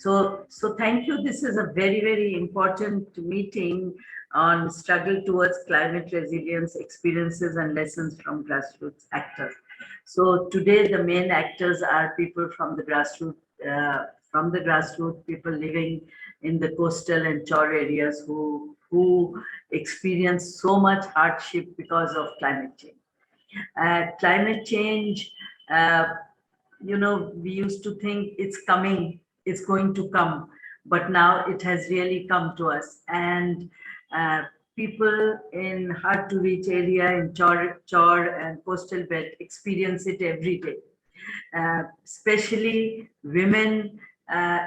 So thank you. This is a very, very important meeting on struggle towards climate resilience, experiences and lessons from grassroots actors. So today the main actors are people from the grassroots, people living in the coastal and shore areas who experience so much hardship because of climate change. Climate change, uh, we used to think it's coming, it's going to come, but now it has really come to us. And people in hard to reach area in chor and coastal belt experience it every day. Especially women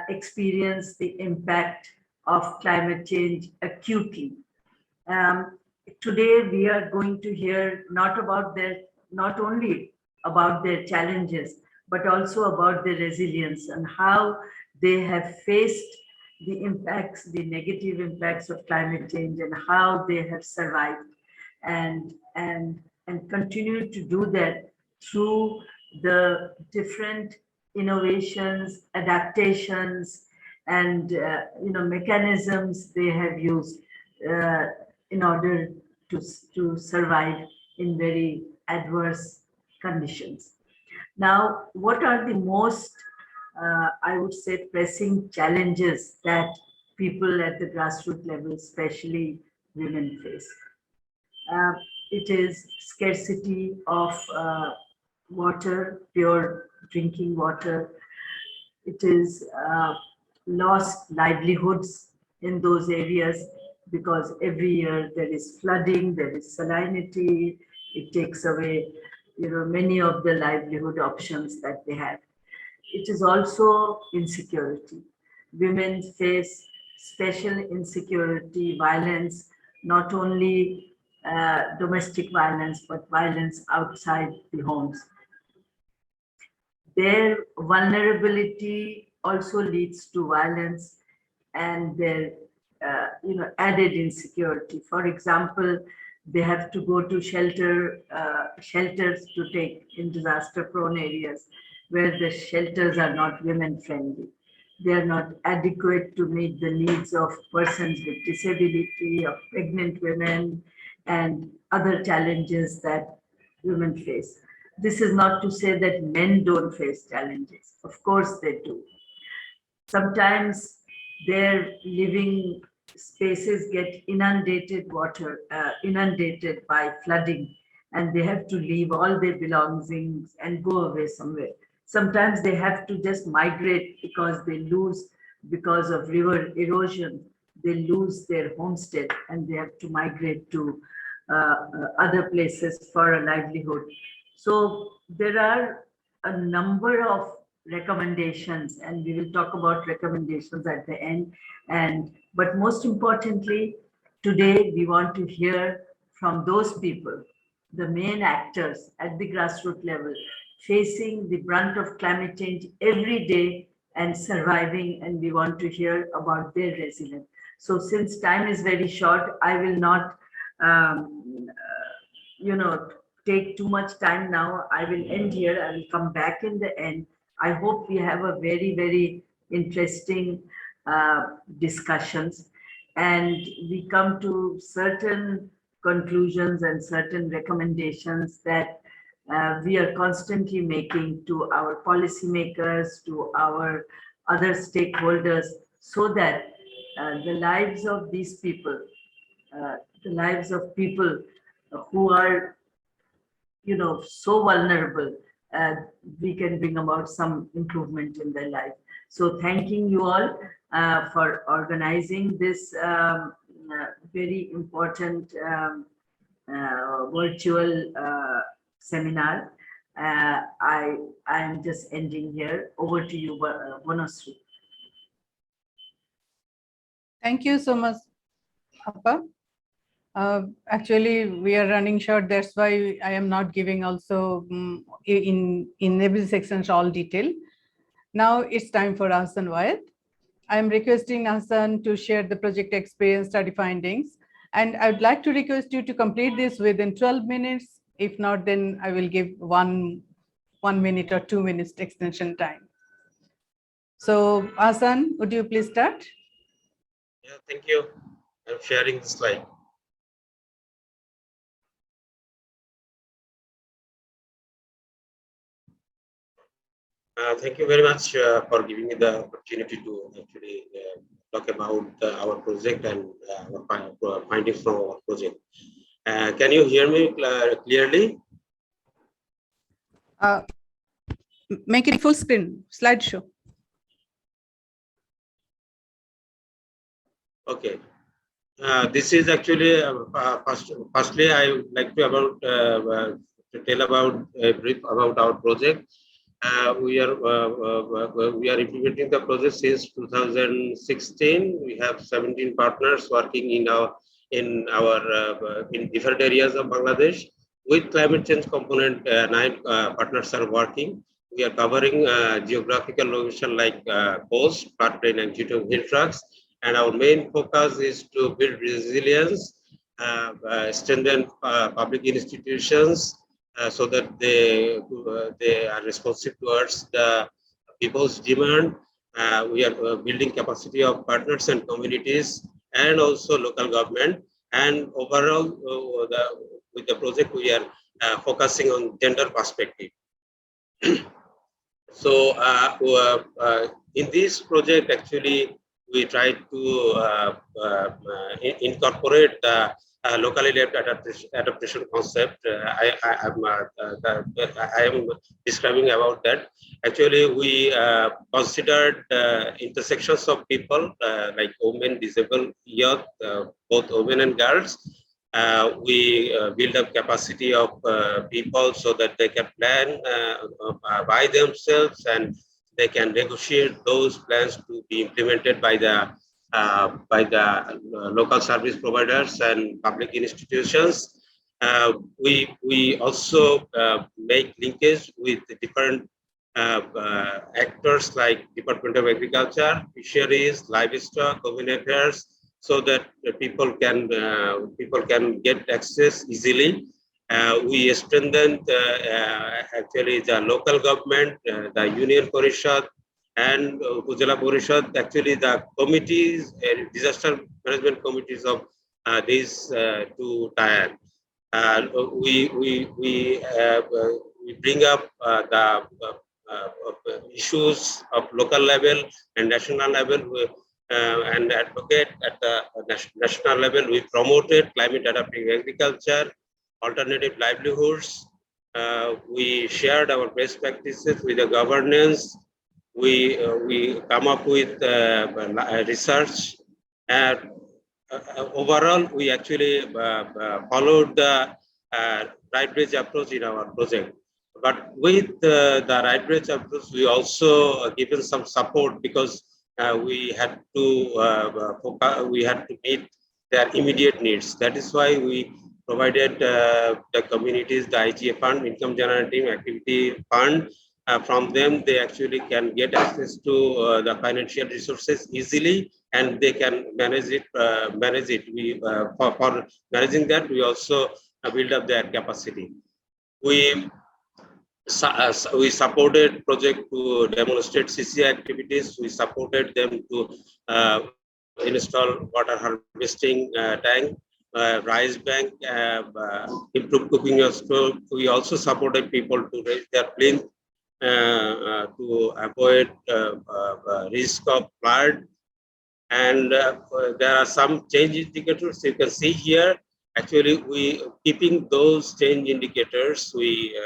experience the impact of climate change acutely. Um, Today we are going to hear not only about their challenges, but also about their resilience and how they have faced the impacts, the negative impacts of climate change, and how they have survived and and and continue to do that through the different innovations, adaptations, and mechanisms they have used uh, in order to survive in very adverse conditions. Now, what are the most, I would say, pressing challenges that people at the grassroots level, especially women, face? Uh, it is scarcity of water, pure drinking water. It is lost livelihoods in those areas because every year there is flooding, there is salinity. It takes away, many of the livelihood options that they have. It is also insecurity. Women face special insecurity, violence, not only domestic violence, but violence outside the homes. Their vulnerability also leads to violence and their added insecurity. For example, they have to go to shelters to take in disaster prone areas where the shelters are not women friendly. They are not adequate to meet the needs of persons with disability, of pregnant women, and other challenges that women face. This is not to say that men don't face challenges. Of course they do. Sometimes their living spaces get inundated by flooding, and they have to leave all their belongings and go away somewhere. Sometimes they have to just migrate because of river erosion, they lose their homestead and they have to migrate to other places for a livelihood. So there are a number of recommendations, and we will talk about recommendations at the end. But most importantly, today we want to hear from those people, the main actors at the grassroots level, facing the brunt of climate change every day and surviving, and we want to hear about their resilience. So since time is very short, I will not take too much time now. I will end here. I will come back in the end. I hope we have a very, very interesting discussions, and we come to certain conclusions and certain recommendations that we are constantly making to our policymakers, to our other stakeholders, so that the lives of these people, the lives of people who are so vulnerable, we can bring about some improvement in their life. So thanking you all for organizing this very important virtual seminar. I am just ending here. Over to you, Bonasri. Thank you so much, Appa. Actually, we are running short. That's why I am not giving also in every section all detail. Now it's time for Hassan Wayed. I am requesting Hassan to share the project experience, study findings, and I would like to request you to complete this within 12 minutes. If not, then I will give 1 minute or 2 minutes extension time. So Hassan, would you please start? Yeah, thank you. I'm sharing the slide. Thank you very much for giving me the opportunity to actually talk about our project and our findings from our project. Can you hear me clearly? Make it full screen, slideshow. Okay. This is actually firstly I would like to tell about a brief about our project. We are implementing the project since 2016. We have 17 partners working in our in different areas of Bangladesh. With climate change component, 9 partners are working. We are covering geographical location like coast, floodplain, and heat trucks. And our main focus is to build resilience, strengthen public institutions, so that they are responsive towards the people's demand. We are building capacity of partners and communities, and also local government. And overall, with the project, we are focusing on gender perspective. So in this project, actually, we try to incorporate the locally led adaptation concept. I am describing about that. Actually, we considered intersections of people like women, disabled, youth, both women and girls. We build up capacity of people so that they can plan by themselves, and they can negotiate those plans to be implemented by the local service providers and public institutions. We also make linkage with the different actors like Department of Agriculture, Fisheries, Livestock, Government Affairs, so that people can get access easily. We strengthened actually the local government, the union parishad, and Upazila Parishad, actually the committees, disaster management committees of these two tiers. We bring up the issues of local level and national level, and advocate at the national level. We promoted climate adaptive agriculture, alternative livelihoods. We shared our best practices with the governance. We come up with research, and overall we actually followed the right bridge approach in our project. But with the right bridge approach, we also given some support, because we had to meet their immediate needs. That is why we provided the communities the IGA fund, income generating activity fund. From them, they actually can get access to the financial resources easily, and they can manage it. For managing that, we also build up their capacity. We supported project to demonstrate CCI activities. We supported them to install water harvesting tank, rice bank, improve cooking stove. We also supported people to raise their plinth to avoid risk of flood. And there are some change indicators you can see here. Actually, we keeping those change indicators, we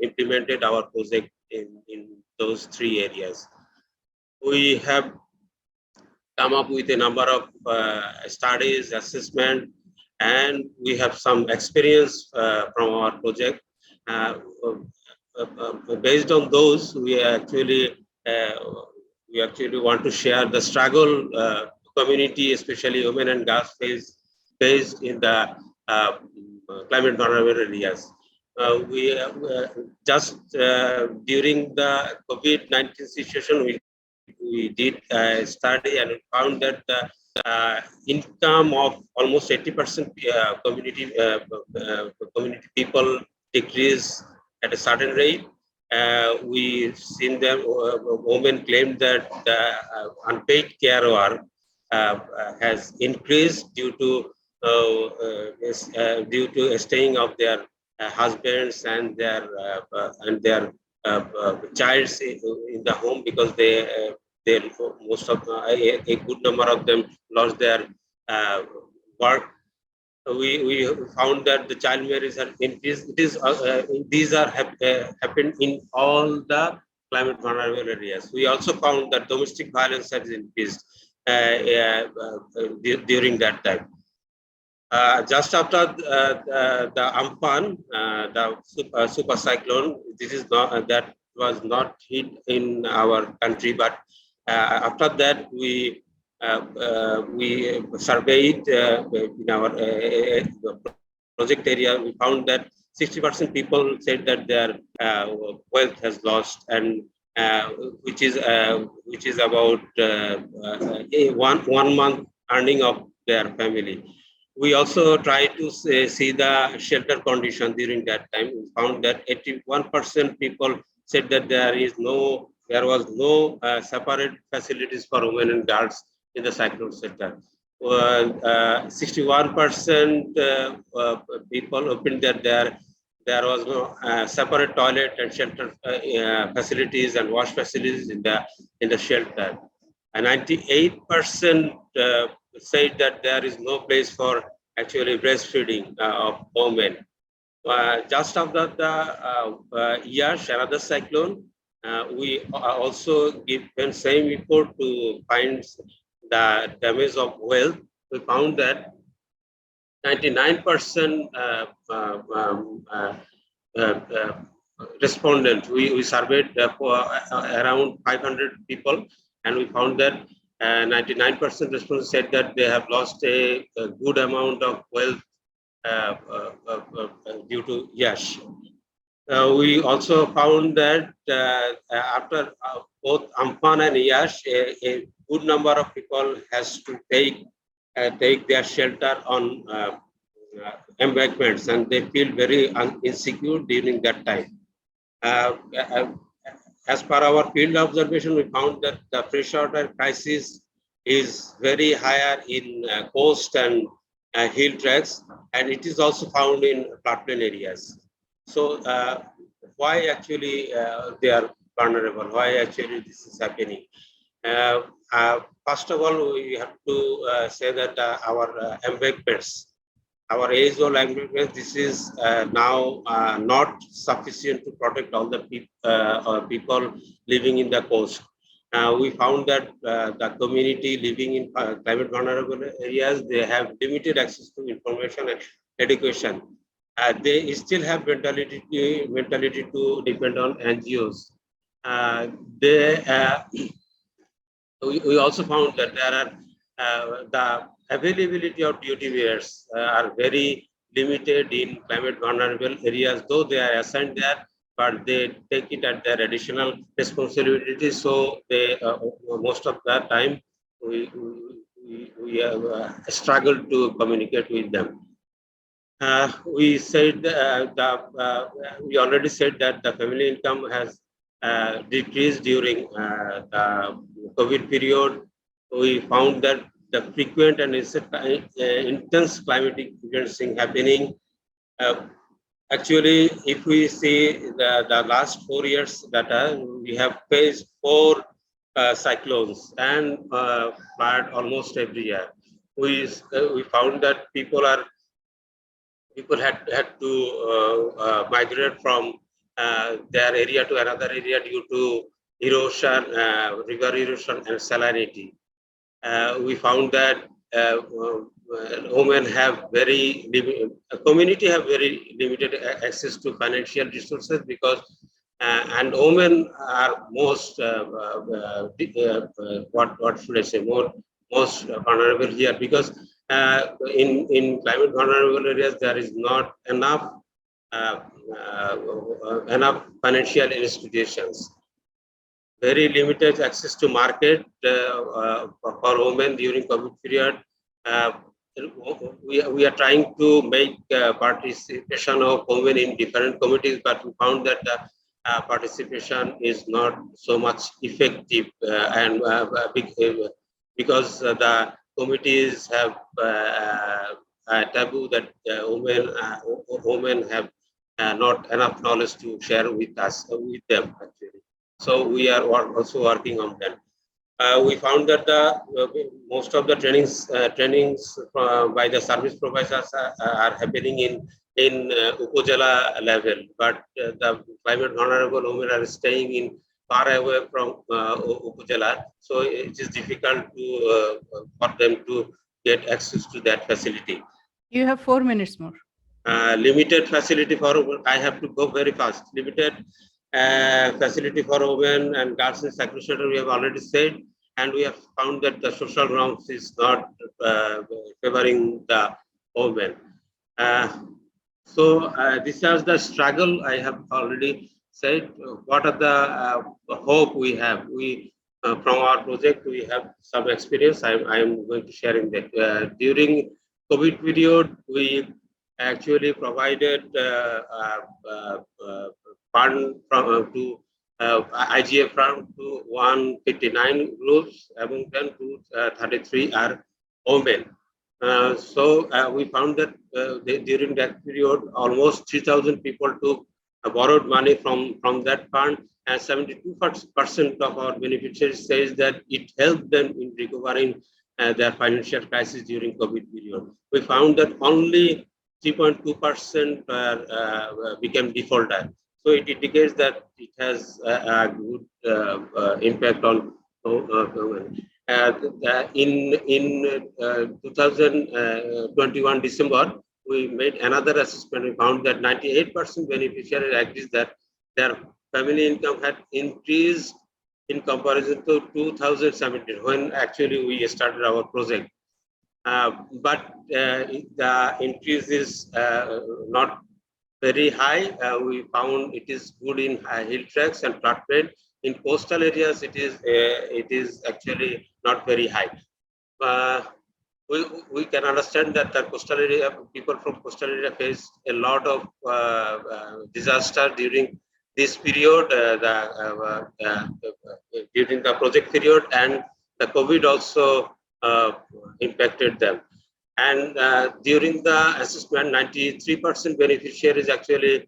implemented our project in those 3 areas. We have come up with a number of studies, assessment, and we have some experience from our project. Based on those, we actually want to share the struggle community, especially women and girls, faced in the climate vulnerable areas. We just during the COVID-19 situation, we did a study, and we found that the income of almost 80% community people decrease at a certain rate. We seen them, women claimed that the unpaid care work has increased due to staying of their husbands and their childs in the home, because they most of a good number of them lost their work. We found that the child marriage has increased. These are happened in all the climate vulnerable areas. We also found that domestic violence has increased during that time. Just after the Amphan, the super cyclone, this is not that was not hit in our country, but after that we surveyed in our project area. We found that 60% people said that their wealth has lost, and which is about 1 month earning of their family. We also tried to see the shelter condition during that time. We found that 81% people said that there was no separate facilities for women and girls in the cyclone center. 61% people opened that there was no separate toilet and shelter facilities and wash facilities in the shelter. And 98% said that there is no place for actually breastfeeding of women. Just after the Yash, another cyclone, we also given same report to find the damage of wealth. We found that 99% respondents, we surveyed around 500 people, and we found that 99% respondents said that they have lost a good amount of wealth due to Yash. We also found that after both Amphan and Yash, a good number of people has to take their shelter on embankments, and they feel very insecure during that time. As per our field observation, we found that the freshwater crisis is very higher in coast and hill tracts, and it is also found in floodplain areas. So why actually they are vulnerable? Why actually this is happening? First of all, we have to say that our embankments, our age-old embankments, this is now not sufficient to protect all the people living in the coast. We found that the community living in climate vulnerable areas, they have limited access to information and education. They still have mentality to depend on NGOs. We also found that there are the availability of duty bearers are very limited in climate vulnerable areas, though they are assigned there, but they take it at their additional responsibility. So they most of the time we struggle to communicate with them. We said we already said that the family income has decreased during the COVID period. We found that the frequent and intense climatic events happening. Actually, if we see the last 4 years data, we have faced 4 cyclones and flood almost every year. We found that people had to migrate from their area to another area due to erosion, river erosion, and salinity. We found that women have community have very limited access to financial resources, because and women are most what should I say, most vulnerable here, because in climate vulnerable areas there is not enough financial institutions. Very limited access to market for women during COVID period. We are trying to make participation of women in different committees, but we found that participation is not so much effective because the committees have a taboo that women have not enough knowledge to share with us, with them actually. So we are also working on that. We found that most of the trainings by the service providers are happening in Upajala level, but the climate vulnerable women are staying in far away from Upajala, so it is difficult to for them to get access to that facility. You have 4 minutes more. Limited facility for women. I have to go very fast. Limited facility for women and girls in cycle shelter, we have already said, and we have found that the social norms is not favoring the women. So this is the struggle I have already said. What are the hope we have? We from our project we have some experience. I am going to share in that. During COVID period, we actually provided fund from to IGF fund to 159 groups, among them 33 are women. So we found that during that period, almost 3,000 people took borrowed money from that fund, and 72% of our beneficiaries says that it helped them in recovering their financial crisis during COVID period. We found that only 3.2% became defaulter. So it indicates that it has a good impact on women. In 2021 December, we made another assessment. We found that 98% beneficiaries agrees that their family income had increased in comparison to 2017, when actually we started our project. But the increase is not very high. We found it is good in hill tracks and floodplain. In coastal areas, it is actually not very high. We can understand that the coastal area people from coastal area face a lot of disaster during this period, during the project period, and the COVID also impacted them. And during the assessment, 93% beneficiaries actually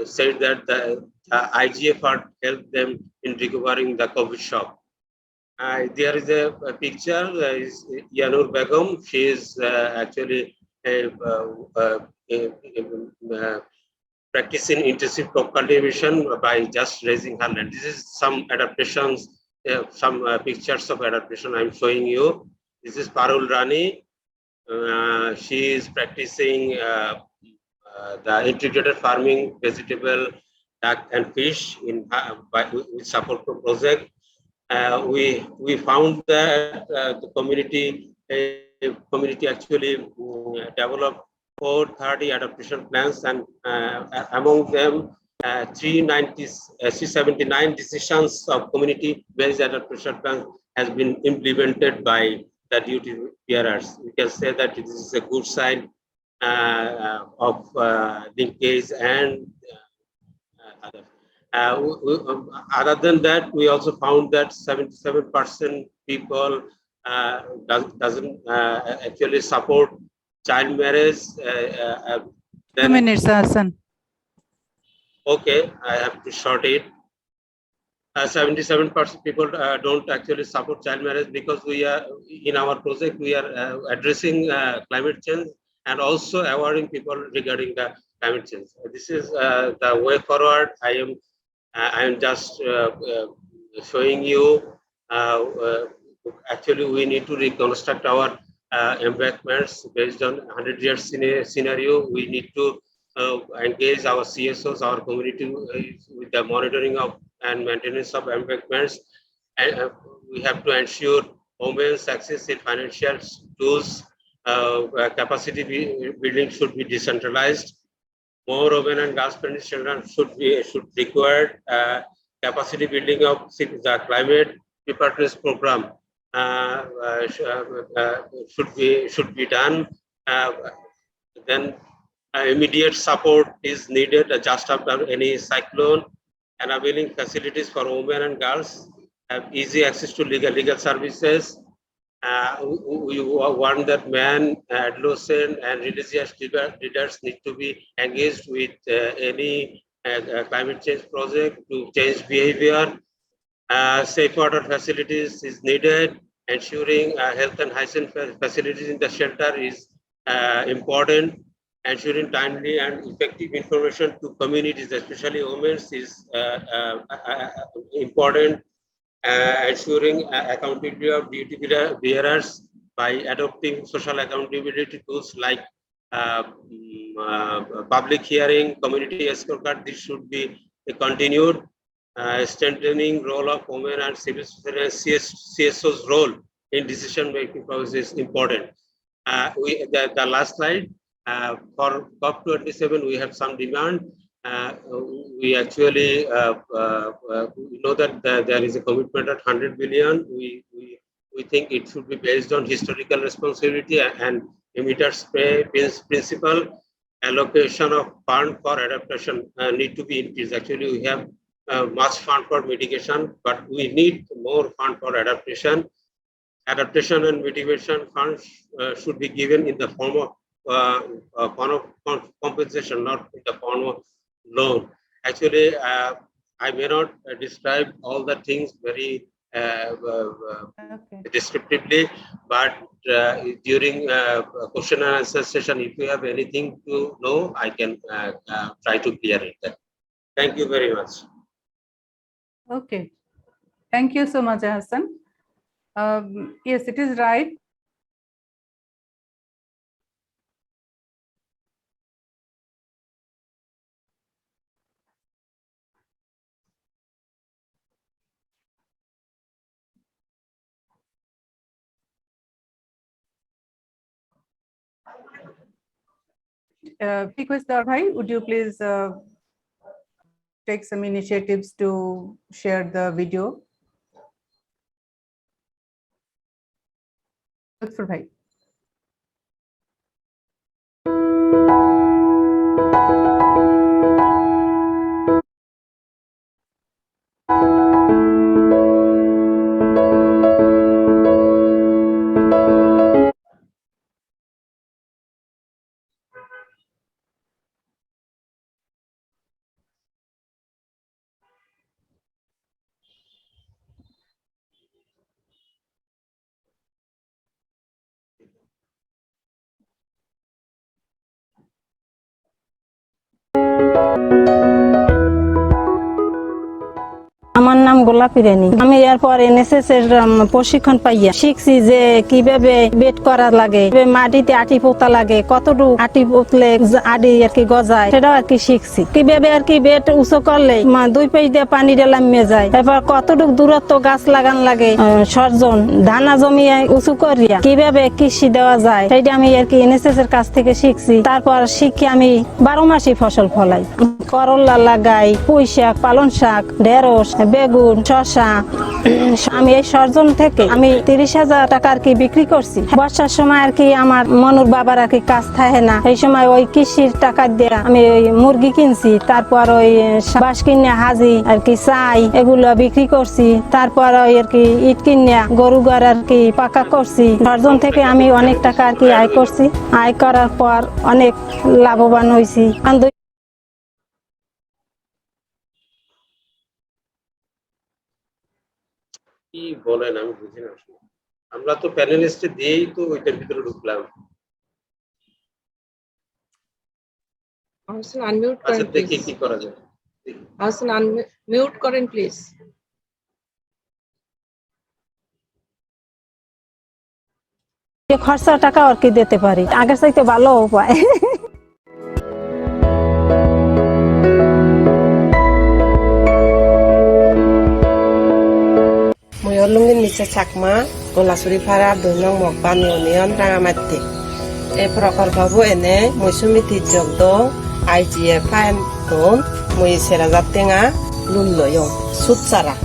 said that the IGF fund helped them in recovering the COVID shock. There is a picture, is Yanur Begum. She is actually practicing intensive crop cultivation by just raising her land. This is some adaptations, some pictures of adaptation I'm showing you. This is Parul Rani. She is practicing the integrated farming, vegetable, duck, and fish with support from project. We found that the community actually developed 430 adaptation plans, and among them 379 decisions of community-based adaptation plans has been implemented by the duty bearers. We can say that this is a good sign of linkage and others. Other than that, we also found that 77% people doesn't actually support child marriage. 2 minutes, Hassan. Okay, I have to short it. 77% people don't actually support child marriage, because we are in our project we are addressing climate change and also awarding people regarding the climate change. This is the way forward. I am just showing you. Actually, we need to reconstruct our embankments based on 100-year scenario. We need to engage our CSOs, our community, with the monitoring of and maintenance of embankments. And we have to ensure women's access in financial tools. Capacity building should be decentralized. More women and girls children should require capacity building of the climate preparedness program should be done. Then immediate support is needed just after any cyclone. enabling facilities for women and girls, have easy access to legal services. We want that men, adolescent, and religious leaders need to be engaged with any climate change project to change behavior. Safe water facilities is needed. Ensuring health and hygiene facilities in the shelter is important. Ensuring timely and effective information to communities, especially women, is important. Ensuring accountability of duty bearers by adopting social accountability tools like public hearing, community scorecard. This should be continued. Strengthening role of women and civil society, CSO's role in decision-making process is important. The last slide, for COP27, we have some demand. We actually know that there is a commitment at 100 billion. We think it should be based on historical responsibility and emitters pay principle. Allocation of fund for adaptation need to be increased. Actually, we have much fund for mitigation, but we need more fund for adaptation. Adaptation and mitigation funds should be given in the form of compensation, not in the form of loan. Actually, I may not describe all the things very descriptively, but during question and answer session, if you have anything to know, I can try to clear it. Thank you very much. Okay, thank you so much, Hassan. Yes, it is right. Request Bhai, would you please take some initiatives to share the video? Lutfur Bhai. আমার নাম গোলাপী রানী। আমি এরপর NSS এর প্রশিক্ষণ পাইয়া শিখছি যে কিভাবে বেড করা লাগে, মাটিতে আটি পোতা লাগে, কতটুকু আটি পুতলে আটি আর কি গজায় সেটাও আর কি শিখছি। কিভাবে আর কি বেড উঁচু করলে 2 পেজ দিয়ে পানি নামিয়ে যায়, তারপর কতটুকু দূরত্ব গাছ লাগান লাগে, সরজন ধানা জমি উঁচু করিয়া কিভাবে কৃষি দেওয়া যায় সেটা আমি আর কি এনএসএস এর কাছ থেকে শিখছি। তারপর শিখে আমি 12 মাসই ফসল ফলাই, করলা লাগাই, পুঁই শাক, পালং শাক, ঢেঁড়স, বেগুন, শসা। আমি এই সরজন থেকে আমি 30,000 টাকা আর কি বিক্রি করছি। বর্ষার সময় আর কি আমার মনুর বাবার আর কি কাজ থাকে না, এই সময় ওই কৃষির টাকা দিয়ে আমি ওই মুরগি কিনছি, তারপর ওই বাঁশ কিনে হাজি আর কি চাই এগুলো বিক্রি করছি, তারপর ওই আর কি ইট কিনে গরু ঘর আর কি পাকা করছি। সরজন থেকে আমি অনেক টাকা আর কি আয় করছি। আয় করার পর অনেক লাভবান হয়েছি। কি বলেন আমি বুঝি না, আমরা তো প্যানেলিস্টে দিয়েই তো ওইটার ভিতরে ঢুকলাম। Hassan, unmute আচ্ছা, করেন দেখি please. কি করা যায়। Hassan, unmute করেন please. খরচা টাকা আর কি দিতে পারি, আগের চাইতে ভালো উপায়। Lungin Misa Chakma, Golasuri Para, Dunong Mokban Union, Rangamati. A proper babu ene, Musumiti Jogdo, ICCCAD Don, Muisera Zatenga, Luloyo, Sutsara.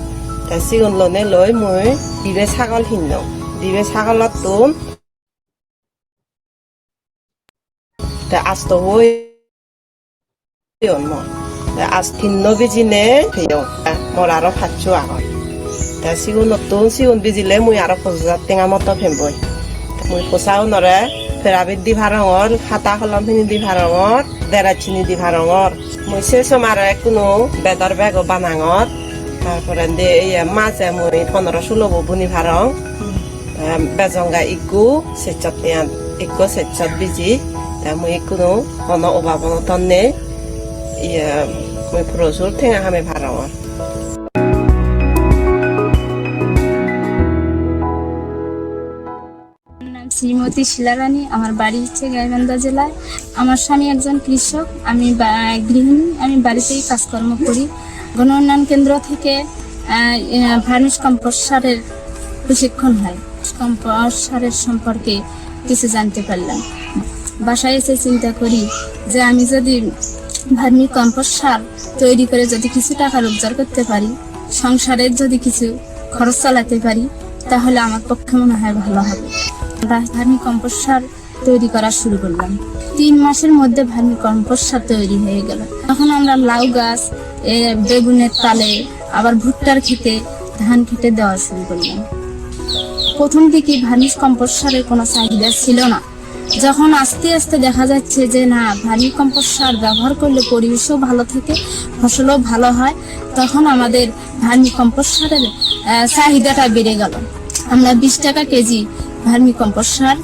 The Sigon Lone Loy Mui, Dives Hagal Hino, Dives Hagalatum, the Astowoy. আজ 3 বিজিনে ফেও মোর আরো 500 আগত সিগুন নতুন সিগুন বিজিলে মুই আরো 5000 টেঙা মতো ফেমবই মুই পোসাও নরে ফেরাবিদ দি ভারঙর খাতা কলম খিনি দি ভারঙর দেরাচিনি দি ভারঙর মুই সে সময় কোনো বেদর বেগ বানাঙর তারপরে মাঝে মুই 15-16 বুনি ভারং বেজঙ্গা ইকু সেচত তিয়ান ইকু সেচত বিজি মুই কোনো অন অভাব তন্নে মুই প্রচুর ঠেঙা হামে ভারঙর শ্রীমতী শিলারানী, আমার বাড়ি হচ্ছে গাইবান্ধা জেলায়। আমার স্বামী একজন কৃষক, আমি গৃহিণী, আমি বাড়িতেই কাজকর্ম করি। গণ উন্নয়ন কেন্দ্র থেকে ভার্মিস কম্পোস্ট সারের প্রশিক্ষণ হয়। কম্পোস্ট সারের সম্পর্কে কিছু জানতে পারলাম। বাসায় এসে চিন্তা করি যে আমি যদি ভার্মি কম্পোস্ট সার তৈরি করে যদি কিছু টাকা রোজগার করতে পারি, সংসারের যদি কিছু খরচ চালাতে পারি, তাহলে আমার পক্ষে মনে হয় ভালো হবে। ভার্মি কম্পোস্ট সার তৈরি করা শুরু করলাম। 3 মাসের মধ্যে ভার্মি কম্পোস্ট সার তৈরি হয়ে গেল। তখন আমরা লাউ গাছ, বেগুনের তালে, আবার ভুট্টার খেতে, ধান খেতে দেওয়া শুরু করলাম। প্রথম দিকে ভার্মি কম্পোস্ট সারের কোনো চাহিদা ছিল না। যখন আস্তে আস্তে দেখা যাচ্ছে যে না, ভার্মি কম্পোস্ট সার ব্যবহার করলে পরিবেশও ভালো থাকে, ফসলও ভালো হয়, তখন আমাদের ভার্মি কম্পোস্ট সারের চাহিদাটা বেড়ে গেল। আমরা 20 টাকা কেজি ভার্মি কম্পোস্ট সার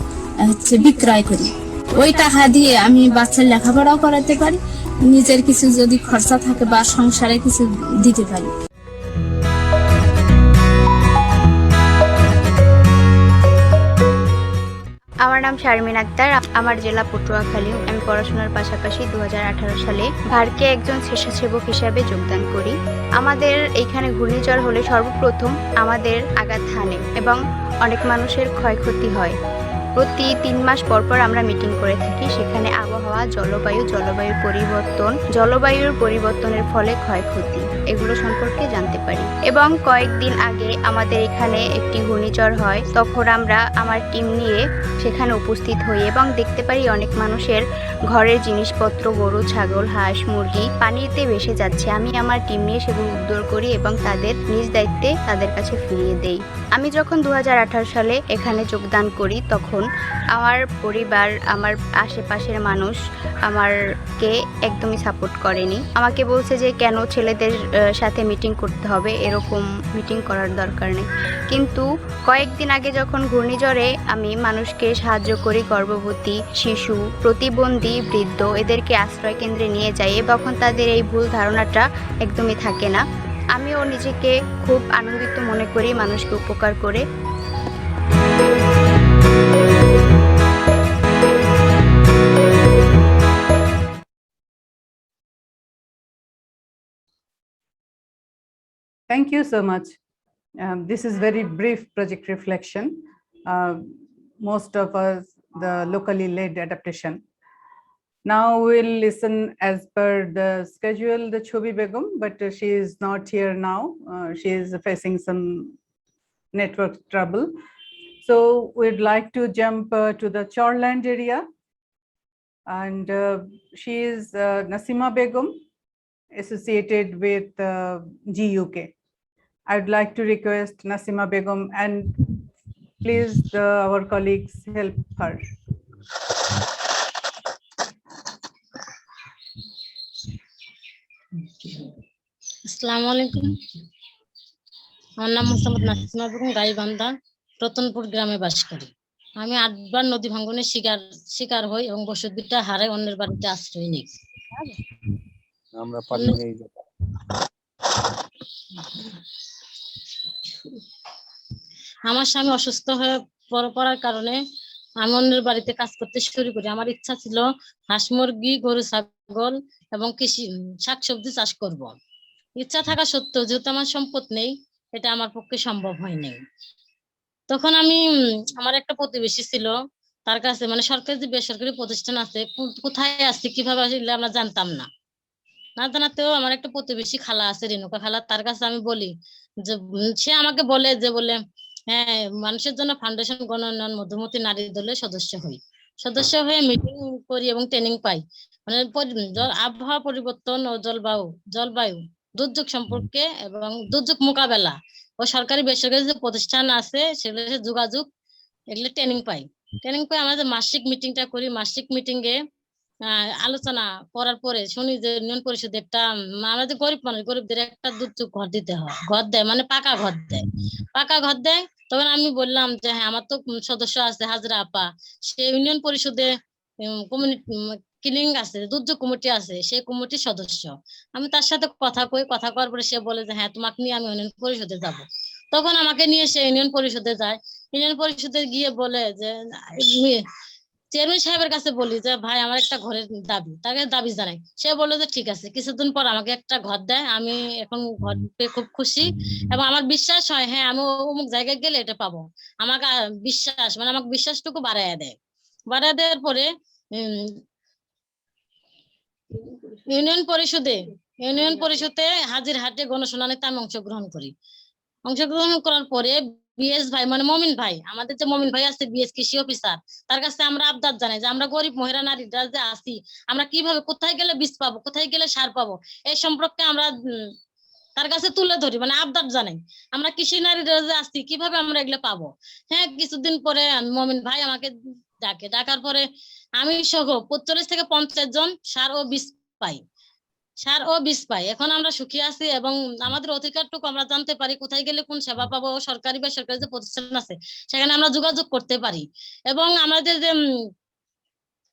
বিক্রয় করি। ওই টাকা দিয়ে আমি বাচ্চার লেখাপড়াও করাতে পারি, নিজের কিছু যদি খরচা থাকে বা সংসারে কিছু দিতে পারি। আমার নাম শারমিন আক্তার, আমার জেলা পটুয়াখালী। আমি পড়াশোনার পাশাপাশি 2018 সালে ভারকে একজন স্বেচ্ছাসেবক হিসাবে যোগদান করি। আমাদের এইখানে ঘূর্ণিঝড় হলে সর্বপ্রথম আমাদের আঘাত হানে এবং অনেক মানুষের ক্ষয়ক্ষতি হয়। প্রতি 3 মাস পর পর আমরা মিটিং করে থাকি। সেখানে আবহাওয়া, জলবায়ুর পরিবর্তনের ফলে ক্ষয়ক্ষতি, এগুলো সম্পর্কে জানতে পারি। এবং কয়েকদিন আগে আমাদের এখানে একটি ঘূর্ণিঝড় হয়। তখন আমরা আমার টিম নিয়ে সেখানে উপস্থিত হই এবং দেখতে পারি অনেক মানুষের ঘরের জিনিসপত্র, গরু, ছাগল, হাঁস, মুরগি পানিতে ভেসে যাচ্ছে। আমি আমার টিম নিয়ে সেগুলো উদ্ধার করি এবং তাদের নিজ দায়িত্বে তাদের কাছে ফিরিয়ে দেই। আমি যখন 2018 সালে এখানে যোগদান করি, তখন আমার পরিবার, আমার আশেপাশের মানুষ আমাকে একদমই সাপোর্ট করেনি। আমাকে বলছে যে কেন ছেলেদের সাথে মিটিং করতে হবে, এরকম মিটিং করার দরকার নেই। কিন্তু কয়েকদিন আগে যখন ঘূর্ণিঝড়ে আমি মানুষকে সাহায্য করি, গর্ভবতী শিশু, প্রতিবন্ধী, বৃদ্ধ, এদেরকে আশ্রয় কেন্দ্রে নিয়ে যাই, তখন তাদের এই ভুল ধারণাটা একদমই থাকে না। আমিও নিজেকে খুব আনন্দিত মনে করি মানুষকে উপকার করে। Thank you so much. This is very brief project reflection. Most of us, the locally led adaptation. Now we'll listen as per the schedule, the Chobi Begum, but she is not here now. She is facing some network trouble. So we'd like to jump to the Chorland area. And she is Nasima Begum, associated with GUK. I'd like to request Nasima Begum, and please our colleagues help her. আসসালামু আলাইকুম। আমার নাম মোহাম্মদ নাসিমা বেগম, গাইবান্ধা রতনপুর গ্রামে বাস করি। আমি 8 বার নদী ভাঙ্গনের শিকার হই এবং বছর 2টা হারাই অন্যের বাড়িতে আশ্রয় নিই। আমরা পানি নেই। আমার স্বামী অসুস্থ হয়ে পড়ার কারণে আমি অন্যের বাড়িতে কাজ করতে শুরু করি। আমার ইচ্ছা ছিল হাঁস, মুরগি, গরু, ছাগল এবং কৃষি, শাকসবজি চাষ করব। ইচ্ছা থাকা সত্ত্বেও যেহেতু আমার সম্পদ নেই, এটা আমার পক্ষে সম্ভব হয়নি। তখন আমি আমার একটা প্রতিবেশী ছিল, তার কাছে মানে সরকারি যে বেসরকারি প্রতিষ্ঠান আছে, কোথায় আছে কিভাবে আসলে আমরা জানতাম না। না জানাতেও আমার একটা প্রতিবেশী খালা আছে, রেণুকা খালা, তার কাছে আমি বলি যে সে আমাকে বলে হ্যাঁ, মানুষের জন্য ফাউন্ডেশন গণ উন্নয়ন মধ্যমতি নারী দলের সদস্য হয়ে মিটিং করি এবং ট্রেনিং পাই। মানে আবহাওয়া পরিবর্তন ও জলবায়ু দুর্যোগ সম্পর্কে এবং দুর্যোগ মোকাবেলা ও সরকারি বেসরকারি যে প্রতিষ্ঠান আছে সেগুলো যোগাযোগ এগুলো ট্রেনিং পাই আমাদের মাসিক মিটিংটা করি। মাসিক মিটিং এ আলোচনা করার পরে শুনি যে ইউনিয়ন পরিষদে একটা আমাদের গরিব মানুষ, গরিবদের একটা দুর্যোগ ঘর দিতে হয়, ঘর দেয় মানে পাকা ঘর দেয়। তখন আমি বললাম যে হ্যাঁ আমার তো সদস্য আছে হাজরা আপা, সে ইউনিয়ন পরিষদে কমিউনিটি ক্লিনিং আছে, দুর্যোগ কমিটি আছে, সেই কমিটির সদস্য। আমি তার সাথে কথা করার পরে সে বলে যে হ্যাঁ তোমাকে নিয়ে আমি ইউনিয়ন পরিষদে যাব। তখন আমাকে নিয়ে সে ইউনিয়ন পরিষদে যায়। ইউনিয়ন পরিষদে গিয়ে বলে যে চেয়ারম্যান সাহেবের কাছে বলি যে ভাই আমার একটা ঘরের দাবি, তাকে দাবি জানাই। সে বললো যে ঠিক আছে, কিছুদিন পর আমাকে একটা ঘর দেয়, আমি এখন ঘর পেয়ে খুব খুশি এবং আমার বিশ্বাস হয় হ্যাঁ আমি অমুক জায়গায় গেলে এটা পাবো। আমাকে বিশ্বাস মানে আমাকে বিশ্বাসটুকু বাড়াইয়া দেওয়ার পরে ইউনিয়ন পরিষদে হাজির হাটে গণশুনানিতে আমি অংশগ্রহণ করার পরে বিএস ভাই মানে মমিন ভাই, আমাদের যে মমিন ভাই আছে বিএস কৃষি অফিসার, তার কাছে আমরা আবদার জানাই যে আমরা গরিব মহিলা নারীরা যে আছি আমরা কিভাবে কোথায় গেলে বীজ পাবো, কোথায় গেলে সার পাবো, এই সম্পর্কে আমরা তার কাছে তুলে ধরি, মানে আবদার জানাই আমরা কৃষি নারীরা যে আছি কিভাবে আমরা এগুলো পাবো। হ্যাঁ কিছুদিন পরে মমিন ভাই আমাকে ডাকার পরে আমি সহ 45 থেকে 50 জন সার ও বীজ পাই। এখন আমরা সুখী আছি এবং আমাদের অধিকারটুকু আমরা জানতে পারি, কোথায় গেলে কোন সেবা পাবো, সরকারি বেসরকারি যে প্রতিষ্ঠান আছে সেখানে আমরা যোগাযোগ করতে পারি। এবং আমাদের যে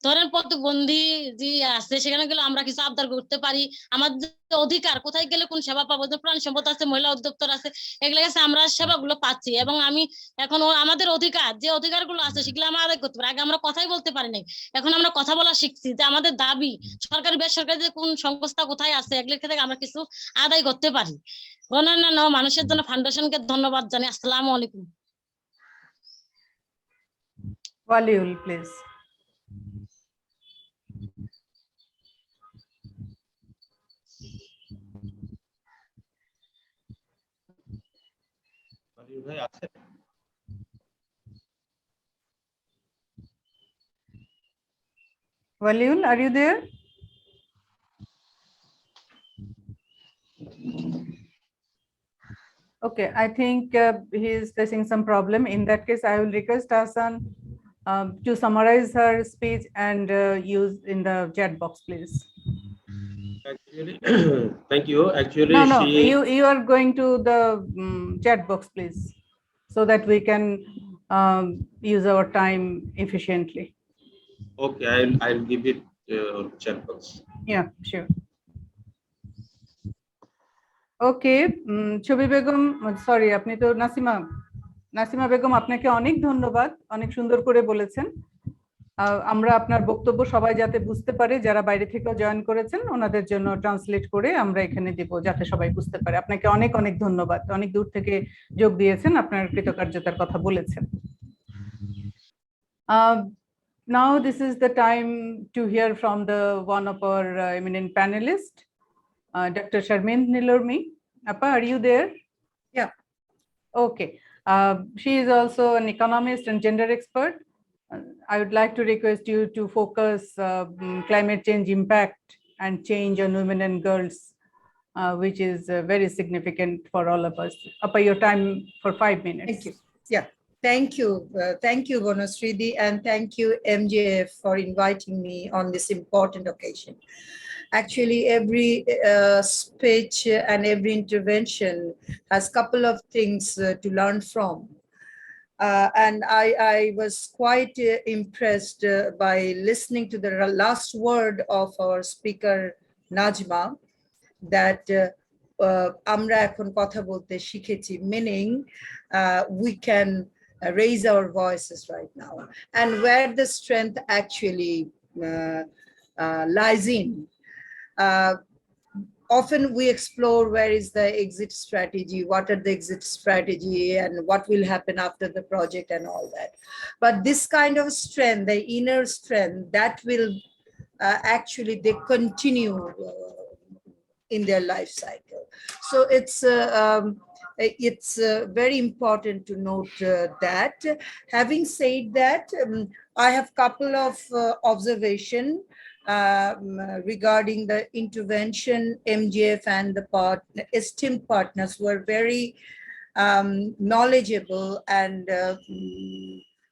ধরেন প্রতিবন্ধী যে আছে সেখানে গেলে আমরা কিছু আবদার করতে পারি, আমাদের অধিকার কোথায় গেলে কোন সেবা পাবো, যে প্রাণ সম্পদ আছে, মহিলা অধিদপ্তর আছে, এগুলো কাছে আমরা সেবাগুলো পাচ্ছি। এবং আমি এখন আমাদের অধিকার যে অধিকারগুলো আছে সেগুলো আমরা আদায় করতে পারি। আগে আমরা কথাই বলতে পারি নাই, এখন আমরা কথা বলা শিখছি যে আমাদের দাবি সরকারি বেসরকারি যে কোন সংস্থা কোথায় আছে এগুলোর থেকে আমরা কিছু আদায় করতে পারি। অন্যান্য মানুষের জন্য ফাউন্ডেশনকে ধন্যবাদ জানাই। আসসালামু আলাইকুম। ওয়ালিউল প্লিজ। ভাই আছে? Waliul, are you there? Okay, I think he is facing some problem. In that case, I will request Hassan to summarize her speech and use in the chat box, please. Actually, thank you. Actually, No, she... you are going to the chat box, please, so that we can use our time efficiently. Okay, I'll give it chat box. Yeah, sure. Okay, ছবি Begum, sorry আপনি তো নাসিমা বেগম, আপনাকে অনেক ধন্যবাদ, অনেক সুন্দর করে বলেছেন। আমরা আপনার বক্তব্য সবাই যাতে বুঝতে পারে, যারা বাইরে থেকেও জয়েন করেছেন ওনাদের জন্য ট্রান্সলেট করে আমরা এখানে দেব যাতে সবাই বুঝতে পারে। আপনাকে অনেক অনেক ধন্যবাদ, অনেক দূর থেকে যোগ দিয়েছেন, আপনার কৃতকার্যতার কথা বলেছেন। Now this is the time to hear from the one of our eminent panelists, Dr. Sharmin Nilormi. Appa, are you there? Yeah. Okay. She is also an economist and gender expert. I would like to request you to focus climate change impact and change on women and girls, which is very significant for all of us. Appa, your time for 5 minutes. Thank you. Yeah. Thank you. Thank you, Bonasridi, and thank you, MJF, for inviting me on this important occasion. Actually, every speech and every intervention has a couple of things to learn from. And I was quite impressed by listening to the last word of our speaker, Najma, that আমরা এখন কথা বলতে শিখেছি, meaning we can raise our voices right now, and where the strength actually lies in. Often we explore where is the exit strategy, what are the exit strategy, and what will happen after the project and all that. But this kind of strength, the inner strength, that will actually they continue in their life cycle. So it's very important to note that. Having said that, I have a couple of observations. regarding the intervention. MJF and the esteemed partners were very knowledgeable, and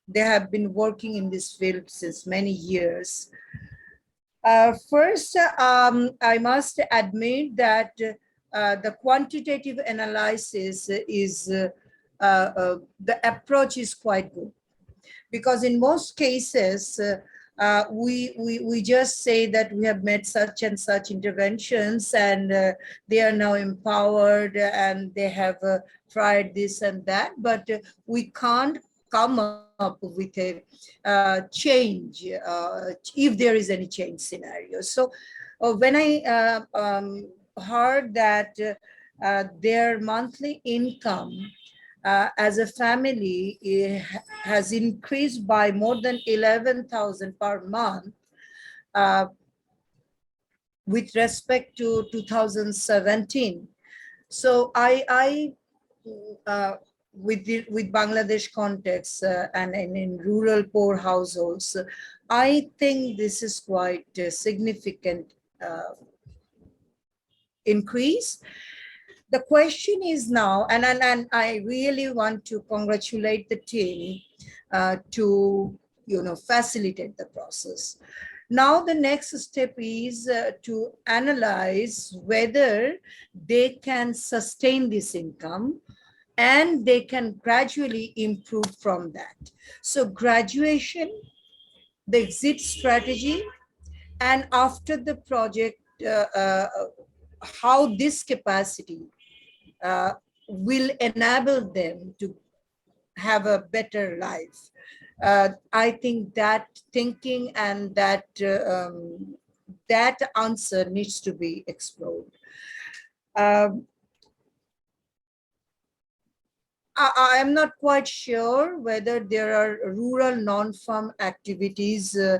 they have been working in this field since many years. First, I must admit that the quantitative analysis is, the approach is quite good, because in most cases, we just say that we have made such and such interventions, and they are now empowered and they have tried this and that, but we can't come up with a change if there is any change scenario. So when I heard that their monthly income as a family has increased by more than 11,000 per month with respect to 2017. So with Bangladesh context and in rural poor households, I think this is quite a significant increase. The question is now, and I really want to congratulate the team to facilitate the process. Now the next step is to analyze whether they can sustain this income and they can gradually improve from that. So graduation, the exit strategy, and after the project, how this capacity will enable them to have a better life. I think that thinking and that answer needs to be explored. I am not quite sure whether there are rural non-farm activities you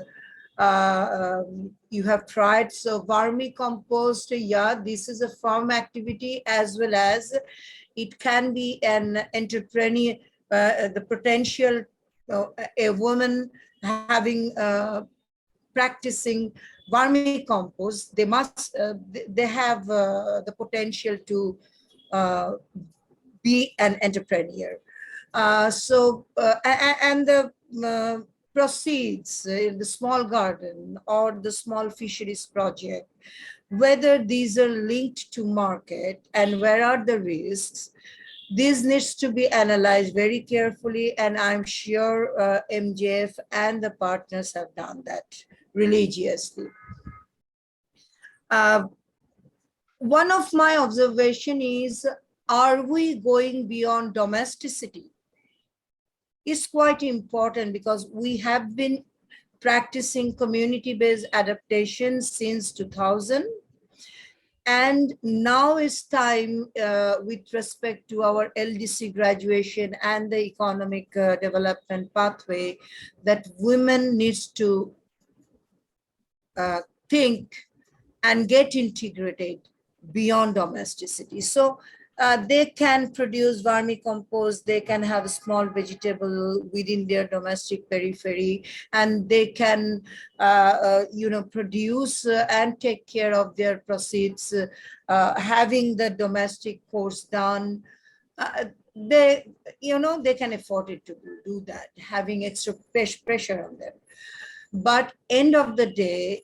have tried. So vermicompost, yeah, this is a farm activity, as well as it can be an entrepreneur, the potential, a woman having practicing vermicompost, they must, they have the potential to be an entrepreneur. And the proceeds in the small garden or the small fisheries project, whether these are linked to market and where are the risks, this needs to be analyzed very carefully, and I'm sure MJF and the partners have done that religiously. One of my observation is, are we going beyond domesticity? It's quite important, because we have been practicing community-based adaptation since 2000. And now it's time, with respect to our LDC graduation and the economic development pathway, that women needs to think and get integrated beyond domesticity. So they can produce vermicompost, they can have small vegetable within their domestic periphery, and they can produce and take care of their proceeds, having the domestic course done. They can afford it to do that, having extra pressure on them. But end of the day,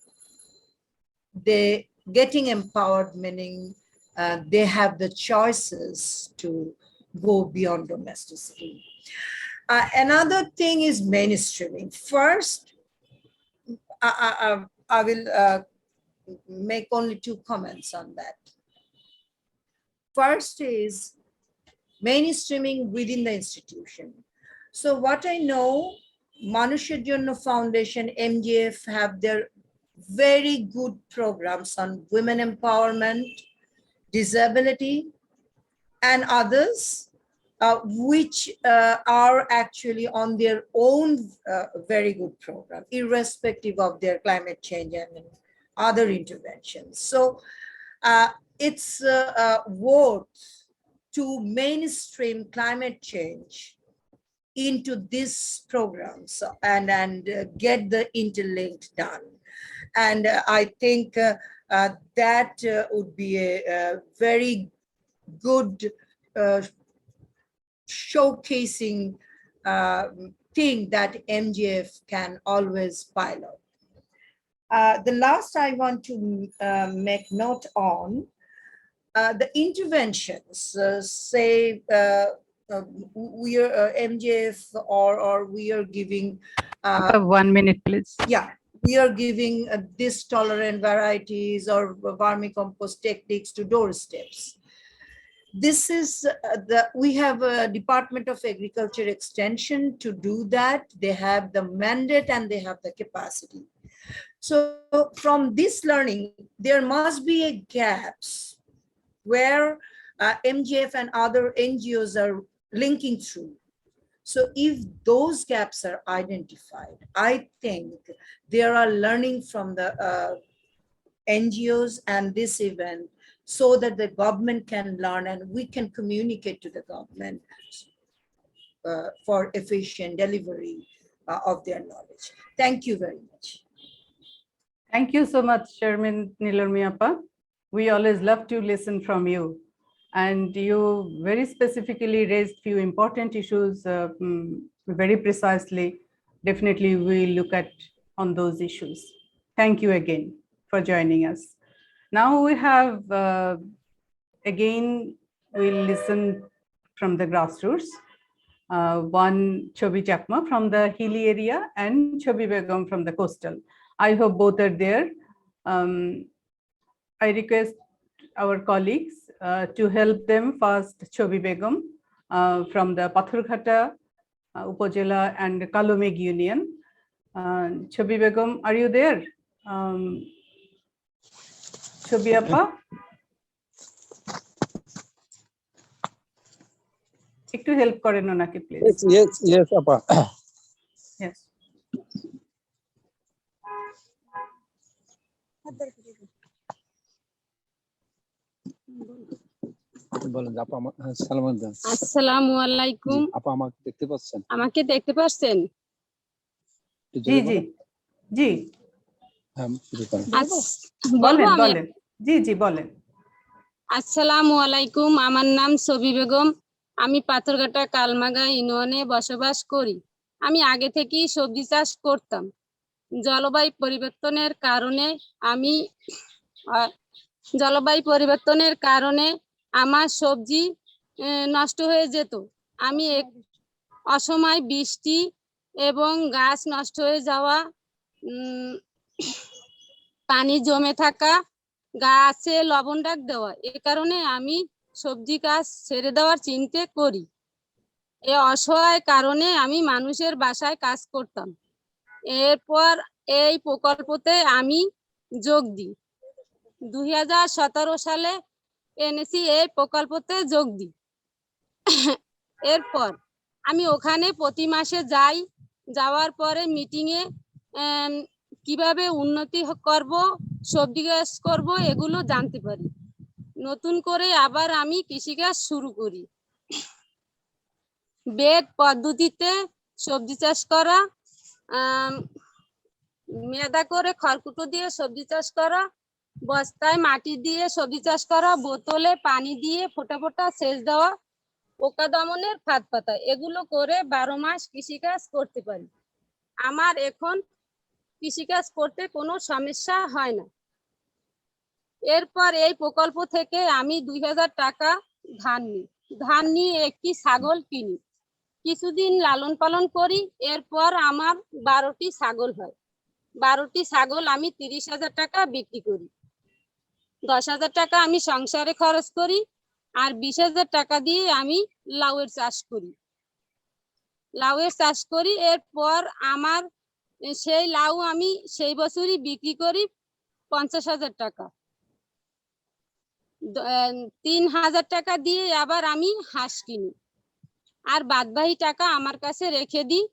they getting empowered, meaning they have the choices to go beyond domesticity. Another thing is mainstreaming. First, I will make only 2 comments on that. First is mainstreaming within the institution. So what I know, Manusher Jonno Foundation, MJF have their very good programs on women empowerment, disability, and others, which are actually on their own very good program, irrespective of their climate change and other interventions. So it's worth to mainstream climate change into these programs and get the interlinked done. And I think that would be a very good showcasing thing that MJF can always pilot. The last I want to make note on the interventions, say we are MJF or we are giving 1 minute, please. Yeah, we are giving this tolerant varieties or vermicompost techniques to doorsteps. This is we have a Department of Agriculture Extension to do that. They have the mandate and they have the capacity. So from this learning, there must be a gaps where MJF and other NGOs are linking through. So if those gaps are identified, I think there are learning from the NGOs and this event so that the government can learn and we can communicate to the government for efficient delivery of their knowledge. Thank you very much. Thank you so much, Chairman Nilormi Appa. We always love to listen from you. And you very specifically raised few important issues very precisely. Definitely we'll look at on those issues. Thank you again for joining us. Now we have, again, we'll listen from the grassroots. One Chobi Chakma from the hilly area and Chobi Begum from the coastal. I hope both are there. I request our colleagues to help them. First, Chobi Begum from the Pathurghata Upojela and Kalomeg Union. Chobi Begum, are you there? Chobi Appa? একটু help করেন ওনাকে please. Yes, Appa. Yes. বলেন আপা, সালাম আলাইকুম। আসসালামু আলাইকুম। আপা আমাকে দেখতে পাচ্ছেন? আমাকে দেখতে পাচ্ছেন? জি জি জি। বলেন বলেন। জি জি বলেন। আসসালামু আলাইকুম, আমার নাম ছবি বেগম। আমি পাথরঘাটা কালমাগা ইউনিয়নে বসবাস করি। আমি আগে থেকেই সবজি চাষ করতাম। জলবায়ু পরিবর্তনের কারণে আমার সবজি নষ্ট হয়ে যেত। আমি অসময় বৃষ্টি এবং গাছ নষ্ট হয়ে যাওয়া, পানি জমে থাকা, গাছে লবণ ডাক দেওয়া, এ কারণে আমি সবজি গাছ ছেড়ে দেওয়ার চিন্তা করি। এ অসহায় কারণে আমি মানুষের বাসায় কাজ করতাম। এরপর এই প্রকল্পতে আমি যোগ দিই। 2017 সালে এনেছি এই প্রকল্পতে যোগ দিই। এরপর আমি ওখানে প্রতি মাসে যাই, যাওয়ার পরে মিটিংয়ে কিভাবে উন্নতি করব, সবজি গাছ করব, এগুলো জানতে পারি। নতুন করে আবার আমি কৃষিকাজ শুরু করি। বেড পদ্ধতিতে সবজি চাষ করা, মেদা করে খড়কুটো দিয়ে সবজি চাষ করা, বস্তায় মাটি দিয়ে সবজি চাষ করা, বোতলে পানি দিয়ে ফোঁটা ফোঁটা সেচ দেওয়া, পোকা দমনের ফাঁদ পাতা, এগুলো করে 12 মাস কৃষিকাজ করতে পারি। আমার এখন কৃষিকাজ করতে কোনো সমস্যা হয় না। এরপর এই প্রকল্প থেকে আমি 2000 টাকা ধান নিয়ে একটি ছাগল কিনি। কিছুদিন লালন পালন করি। এরপর আমার 12টি ছাগল হয়। 12টি ছাগল আমি 30,000 টাকা বিক্রি করি। 10,000 টাকা আমি সংসারে খরচ করি, আর 20,000 টাকা দিয়ে আমি লাউয়ের চাষ করি। এরপর আমার সেই লাউ আমি সেই বছরই বিক্রি করি 50,000 টাকা। 3,000 টাকা দিয়ে আবার আমি হাঁস কিনি, আর বাদবাকি টাকা আমার কাছে রেখে দিই।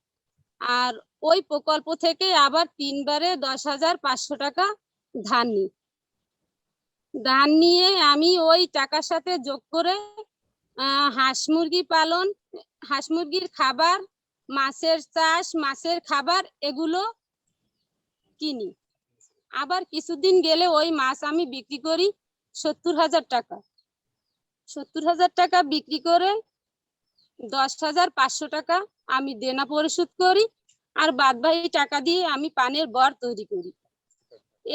আর ওই প্রকল্প থেকে আবার 3 বারে 10,500 টাকা ধান নিই। ধান নিয়ে আমি ওই টাকার সাথে যোগ করে হাঁস মুরগি পালন, হাঁস মুরগির খাবার, মাছের চাষ, মাছের খাবার, এগুলো কিনি। আবার কিছুদিন গেলে ওই মাছ আমি বিক্রি করি 70,000 টাকা। 70,000 টাকা বিক্রি করে 10,500 টাকা আমি দেনা পরিশোধ করি, আর বাদবাকি টাকা দিয়ে আমি পানের বর তৈরি করি।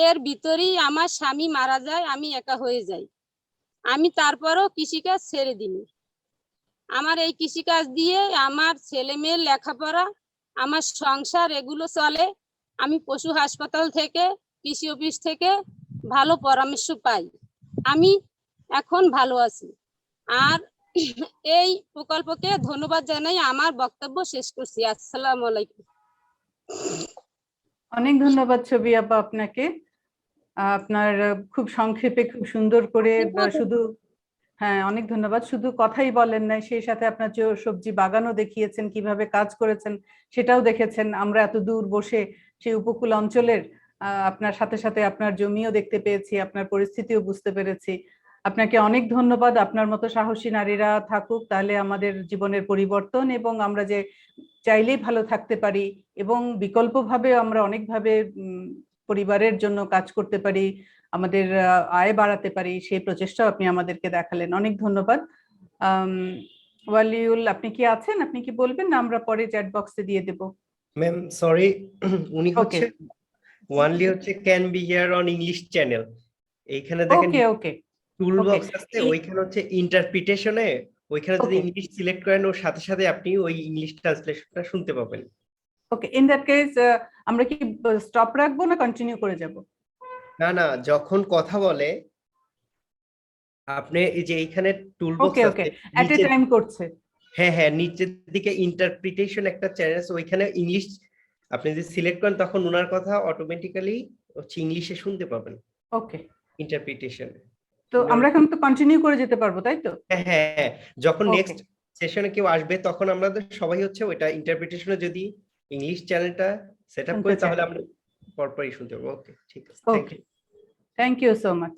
এর ভিতরেই আমার স্বামী মারা যায়, আমি একা হয়ে যাই। আমি তারপরও কৃষিকাজ ছেড়ে দিই। আমার এই কৃষিকাজ দিয়ে আমার ছেলে মেয়ের লেখাপড়া, আমার সংসার এগুলো চলে। আমি পশু হাসপাতাল থেকে, কৃষি অফিস থেকে ভালো পরামর্শ পাই। আমি এখন ভালো আছি। আর এই প্রকল্পকে ধন্যবাদ জানাই আমার বক্তব্য শেষ করছি। আসসালামু আলাইকুম। অনেক ধন্যবাদ ছবি আপা আপনাকে। আপনার খুব সংক্ষেপে খুব সুন্দর করে শুধু, হ্যাঁ অনেক ধন্যবাদ, শুধু কথাই বলেন নাই, সেই সাথে আপনার যে সবজি বাগানও দেখিয়েছেন, কিভাবে কাজ করেছেন সেটাও দেখেছেন। আমরা এত দূর বসে সেই উপকূল অঞ্চলের আপনার সাথে সাথে আপনার জমিও দেখতে পেয়েছি, আপনার পরিস্থিতিও বুঝতে পেরেছি। আপনাকে অনেক ধন্যবাদ। আপনার মতো সাহসী নারীরা থাকুক, তাহলে আমাদের জীবনের পরিবর্তন এবং আমরা যে চাইলেই ভালো থাকতে পারি এবং বিকল্পভাবে আমরা অনেকভাবে পরিবারের জন্য কাজ করতে পারি, আমাদের আয় বাড়াতে পারি, সেই প্রচেষ্টাও আপনি আমাদেরকে দেখালেন। অনেক ধন্যবাদ। ওয়ালিউল, আপনি কি আছেন? আপনি কি বলবেন না আমরা পরে চ্যাট বক্সে দিয়ে দেব? ম্যাম সরি, উনি হচ্ছে ওয়ানলি হচ্ছে can be here on English channel. এইখানে দেখেন ওকে টুল বক্স আছে, ওইখানে হচ্ছে ইন্টারপ্রিটেশনে, ওইখানে যদি ইংলিশ সিলেক্ট করেন ওর সাথে সাথে আপনি ওই ইংলিশ ট্রান্সলেশনটা শুনতে পাবেন। ওকে, ইন দ্যাট কেস আমরা কি স্টপ রাখবো না কন্টিনিউ করে যাব? না না, যখন কথা বলে আপনি এই যে এইখানে টুল বক্স আছে, এট এ টাইম করছে। হ্যাঁ হ্যাঁ, নিচের দিকে ইন্টারপ্রিটেশন একটা চ্যানেল আছে, ওইখানে ইংলিশ আপনি যদি সিলেক্ট করেন তখন ওনার কথা অটোমেটিক্যালি হচ্ছে ইংলিশে শুনতে পাবেন। ওকে, ইন্টারপ্রিটেশন। তো আমরা এখন তো কন্টিনিউ করে যেতে পারবো, তাই তো? হ্যাঁ হ্যাঁ, যখন নেক্সট সেশনে কেউ আসবে তখন আমাদের সবাই হচ্ছে ওইটা ইন্টারপ্রিটেশনে যদি ইংলিশ চ্যানেলটা সেটআপ করি তাহলে আমরা পরপরই শুনতে পাবো। ওকে, ঠিক আছে, thank you so much.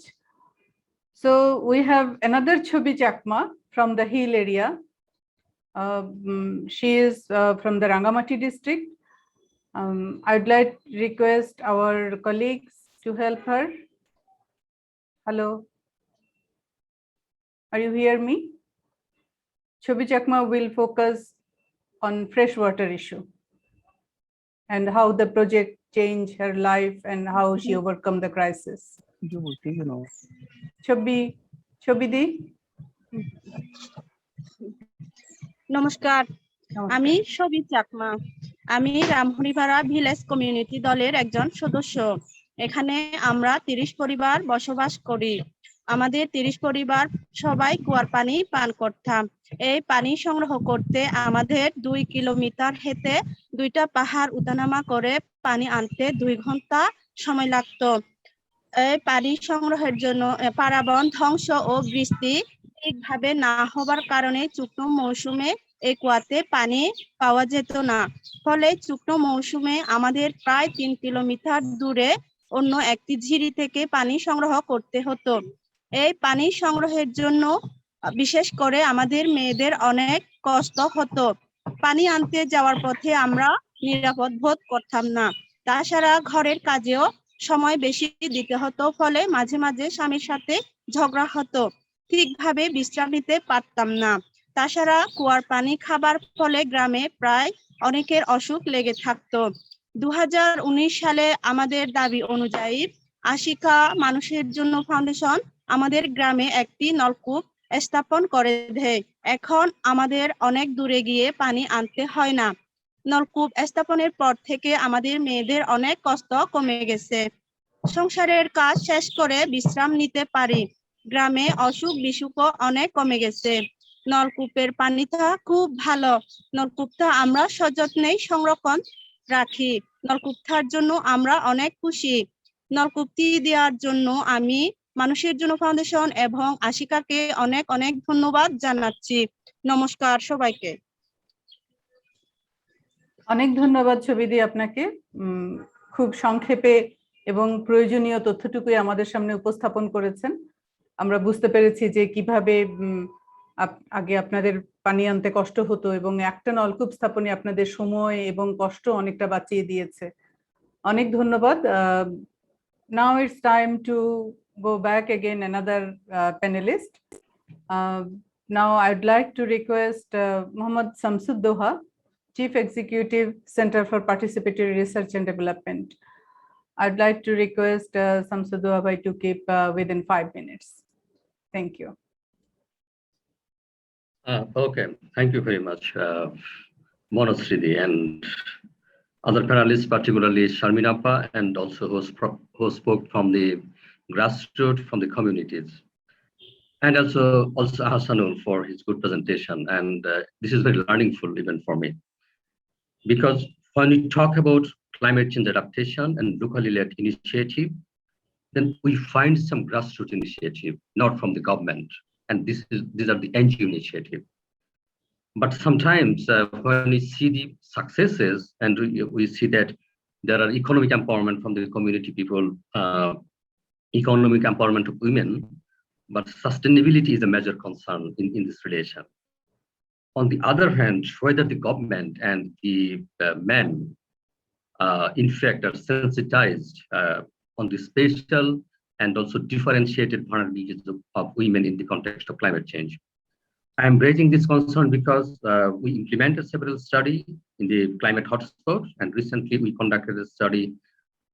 So we have another Chobi Chakma from the hill area. She is from the Rangamati district. I'd like to request our colleagues to help her. Hello, are you hear me? Chobi Chakma will focus on freshwater issue and how the project changed her life and how she overcome the crisis. Chobi di. নমস্কার, আমি ছবি চাকমা। আমি রামহরিপাড়া village community দলের একজন সদস্য। এখানে আমরা 30 পরিবার বসবাস করি। আমাদের 30 পরিবার সবাই কুয়ার পানি পান করতাম। এই পানি সংগ্রহ করতে আমাদের 2 কিলোমিটার হেঁটে 2টা পাহাড় উঠানামা করে পানি আনতে 2 ঘন্টা সময় লাগতো। এই পানি সংগ্রহের জন্য পারাবন ধ্বংস ও বৃষ্টি ঠিকভাবে না হবার কারণে শুকনো মৌসুমে এই কুয়াতে পানি পাওয়া যেত না। ফলে শুকনো মৌসুমে আমাদের প্রায় 3 কিলোমিটার দূরে অন্য একটি ঝিরি থেকে পানি সংগ্রহ করতে হতো। এই পানি সংগ্রহের জন্য বিশেষ করে আমাদের মেয়েদের অনেক কষ্ট হতো। পানি আনতে যাওয়ার পথে আমরা নিরাপদ বোধ করতাম না। তাছাড়া ঘরের কাজেও সময় বেশি দিতে হতো, ফলে মাঝে মাঝে স্বামীর সাথে ঝগড়া হতো, ঠিকভাবে বিশ্রাম নিতে পারতাম না। তাছাড়া কুয়ার পানি খাবার ফলে গ্রামে প্রায় অনেকের অসুখ লেগে থাকতো। 2019 সালে আমাদের দাবি অনুযায়ী আশিকা মানুষের জন্য ফাউন্ডেশন আমাদের গ্রামে একটি নলকূপ স্থাপন করে দেয়। এখন আমাদের অনেক দূরে গিয়ে পানি আনতে হয় না। নলকূপ স্থাপনের পর থেকে আমাদের মেয়েদের অনেক কষ্ট কমে গেছে। সংসারের কাজ শেষ করে বিশ্রাম নিতে পারি। গ্রামে অসুখ বিসুখও অনেক কমে গেছে। নলকূপের পানিটা খুব ভালো। নলকূপটা আমরা সযত্নেই সংরক্ষণ রাখি। নলকূপটার জন্য আমরা অনেক খুশি। নলকূপটি দেওয়ার জন্য আমি মানুষের জন্য ফাউন্ডেশন এবং আশিকাকে অনেক অনেক ধন্যবাদ জানাচ্ছি। নমস্কার সবাইকে। অনেক ধন্যবাদ ছবিদি আপনাকে। খুব সংক্ষেপে এবং প্রয়োজনীয় তথ্যটুকুই আমাদের সামনে উপস্থাপন করেছেন। আমরা বুঝতে পেরেছি যে কিভাবে আগে আপনাদের পানি আনতে কষ্ট হতো এবং একটা নলকূপ স্থাপনে আপনাদের সময় এবং কষ্ট অনেকটা বাঁচিয়ে দিয়েছে। অনেক ধন্যবাদ। now it's time to go back again another panelist. Now I'd like to request Mohammad Samsuddoha, Chief Executive, Center for Participatory Research and Development. I'd like to request Samsuddoha bhai to keep within 5 minutes. Thank you. Okay, thank you very much, Manushridi, and other panelists, particularly Sharminappa, and also who spoke from the grassroots, from the communities, and also Hasanul for his good presentation. And this is very learningful even for me, because when we talk about climate change adaptation and locally led initiative, then we find some grassroots initiative, not from the government, and these are the NGO initiative. But sometimes when we see the successes and we see that there are economic empowerment from the community people, economic empowerment of women, but sustainability is a major concern in this relation. On the other hand, whether the government and the men, in fact, are sensitized on the spatial and also differentiated vulnerabilities of women in the context of climate change. I'm raising this concern because we implemented several studies in the climate hotspot, and recently we conducted a study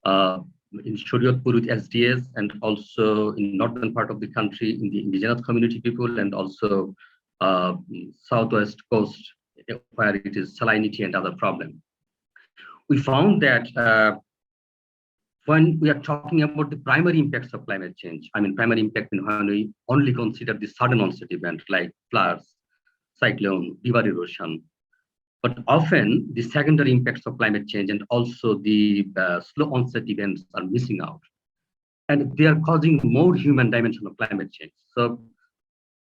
in Shariatpur with SDS, and also in northern part of the country in the indigenous community people, and also southwest coast where it is salinity and other problems. We found that when we are talking about the primary impacts of climate change, I mean primary impact in when we only consider the sudden onset event like floods, cyclone, river erosion, but often the secondary impacts of climate change and also the slow onset events are missing out, and they are causing more human dimension of climate change. So,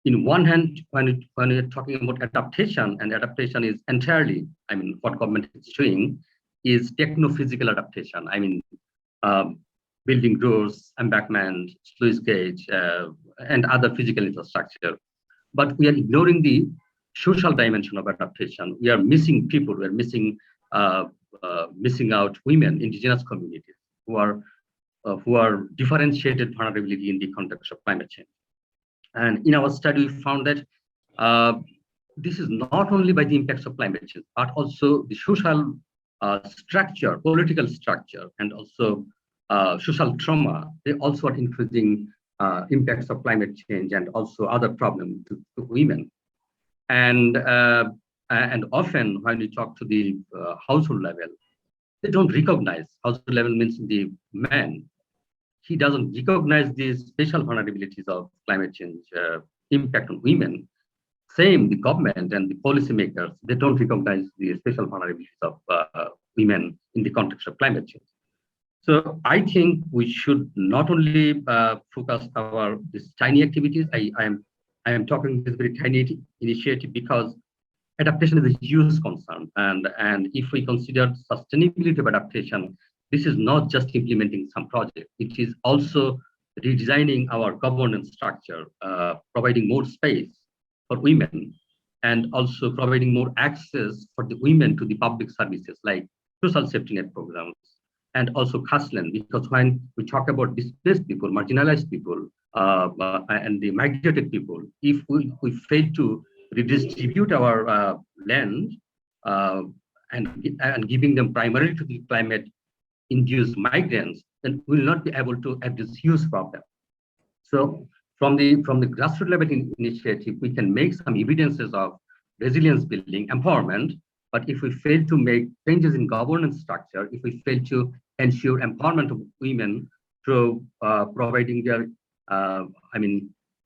in one hand, when we're talking about adaptation, and adaptation is entirely, I mean, what government is doing is techno-physical adaptation. I mean, building roads, embankment, sluice gauge, and other physical infrastructure. But we are ignoring the social dimension of adaptation. We are missing people. We are missing out women, indigenous communities who are differentiated vulnerability in the context of climate change. And in our study, we found that this is not only by the impacts of climate change, but also the social structure, political structure, and also social trauma. They also are increasing impacts of climate change and also other problems to women. And often when we talk to the household level, they don't recognize. Household level means the man. He doesn't recognize the special vulnerabilities of climate change impact on women. Same, the government and the policymakers, they don't recognize the special vulnerabilities of women in the context of climate change. So I think we should not only focus our these tiny activities. I am talking this very tiny initiative because adaptation is a huge concern, and if we consider sustainability of adaptation, this is not just implementing some project. It is also redesigning our governance structure, providing more space for women, and also providing more access for the women to the public services like social safety net programs, and also Khasland, because when we talk about displaced people, marginalized people, and the migrated people, if we fail to redistribute our land and giving them primarily to the climate-induced migrants, then we will not be able to address huge problem. So from the grassroots level initiative, we can make some evidences of resilience building, empowerment. But if we fail to make changes in governance structure, if we fail to ensure empowerment of women through providing their,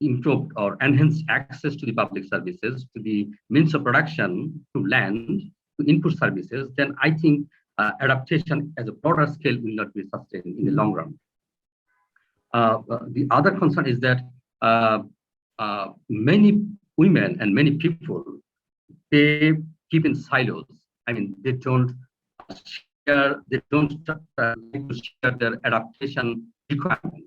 improved or enhanced access to the public services, to the means of production, to land, to input services, then I think adaptation as a broader scale will not be sustained in the long run. The other concern is that many women and many people, they keep in silos. I mean, they don't share, they don't like to share their adaptation requirements.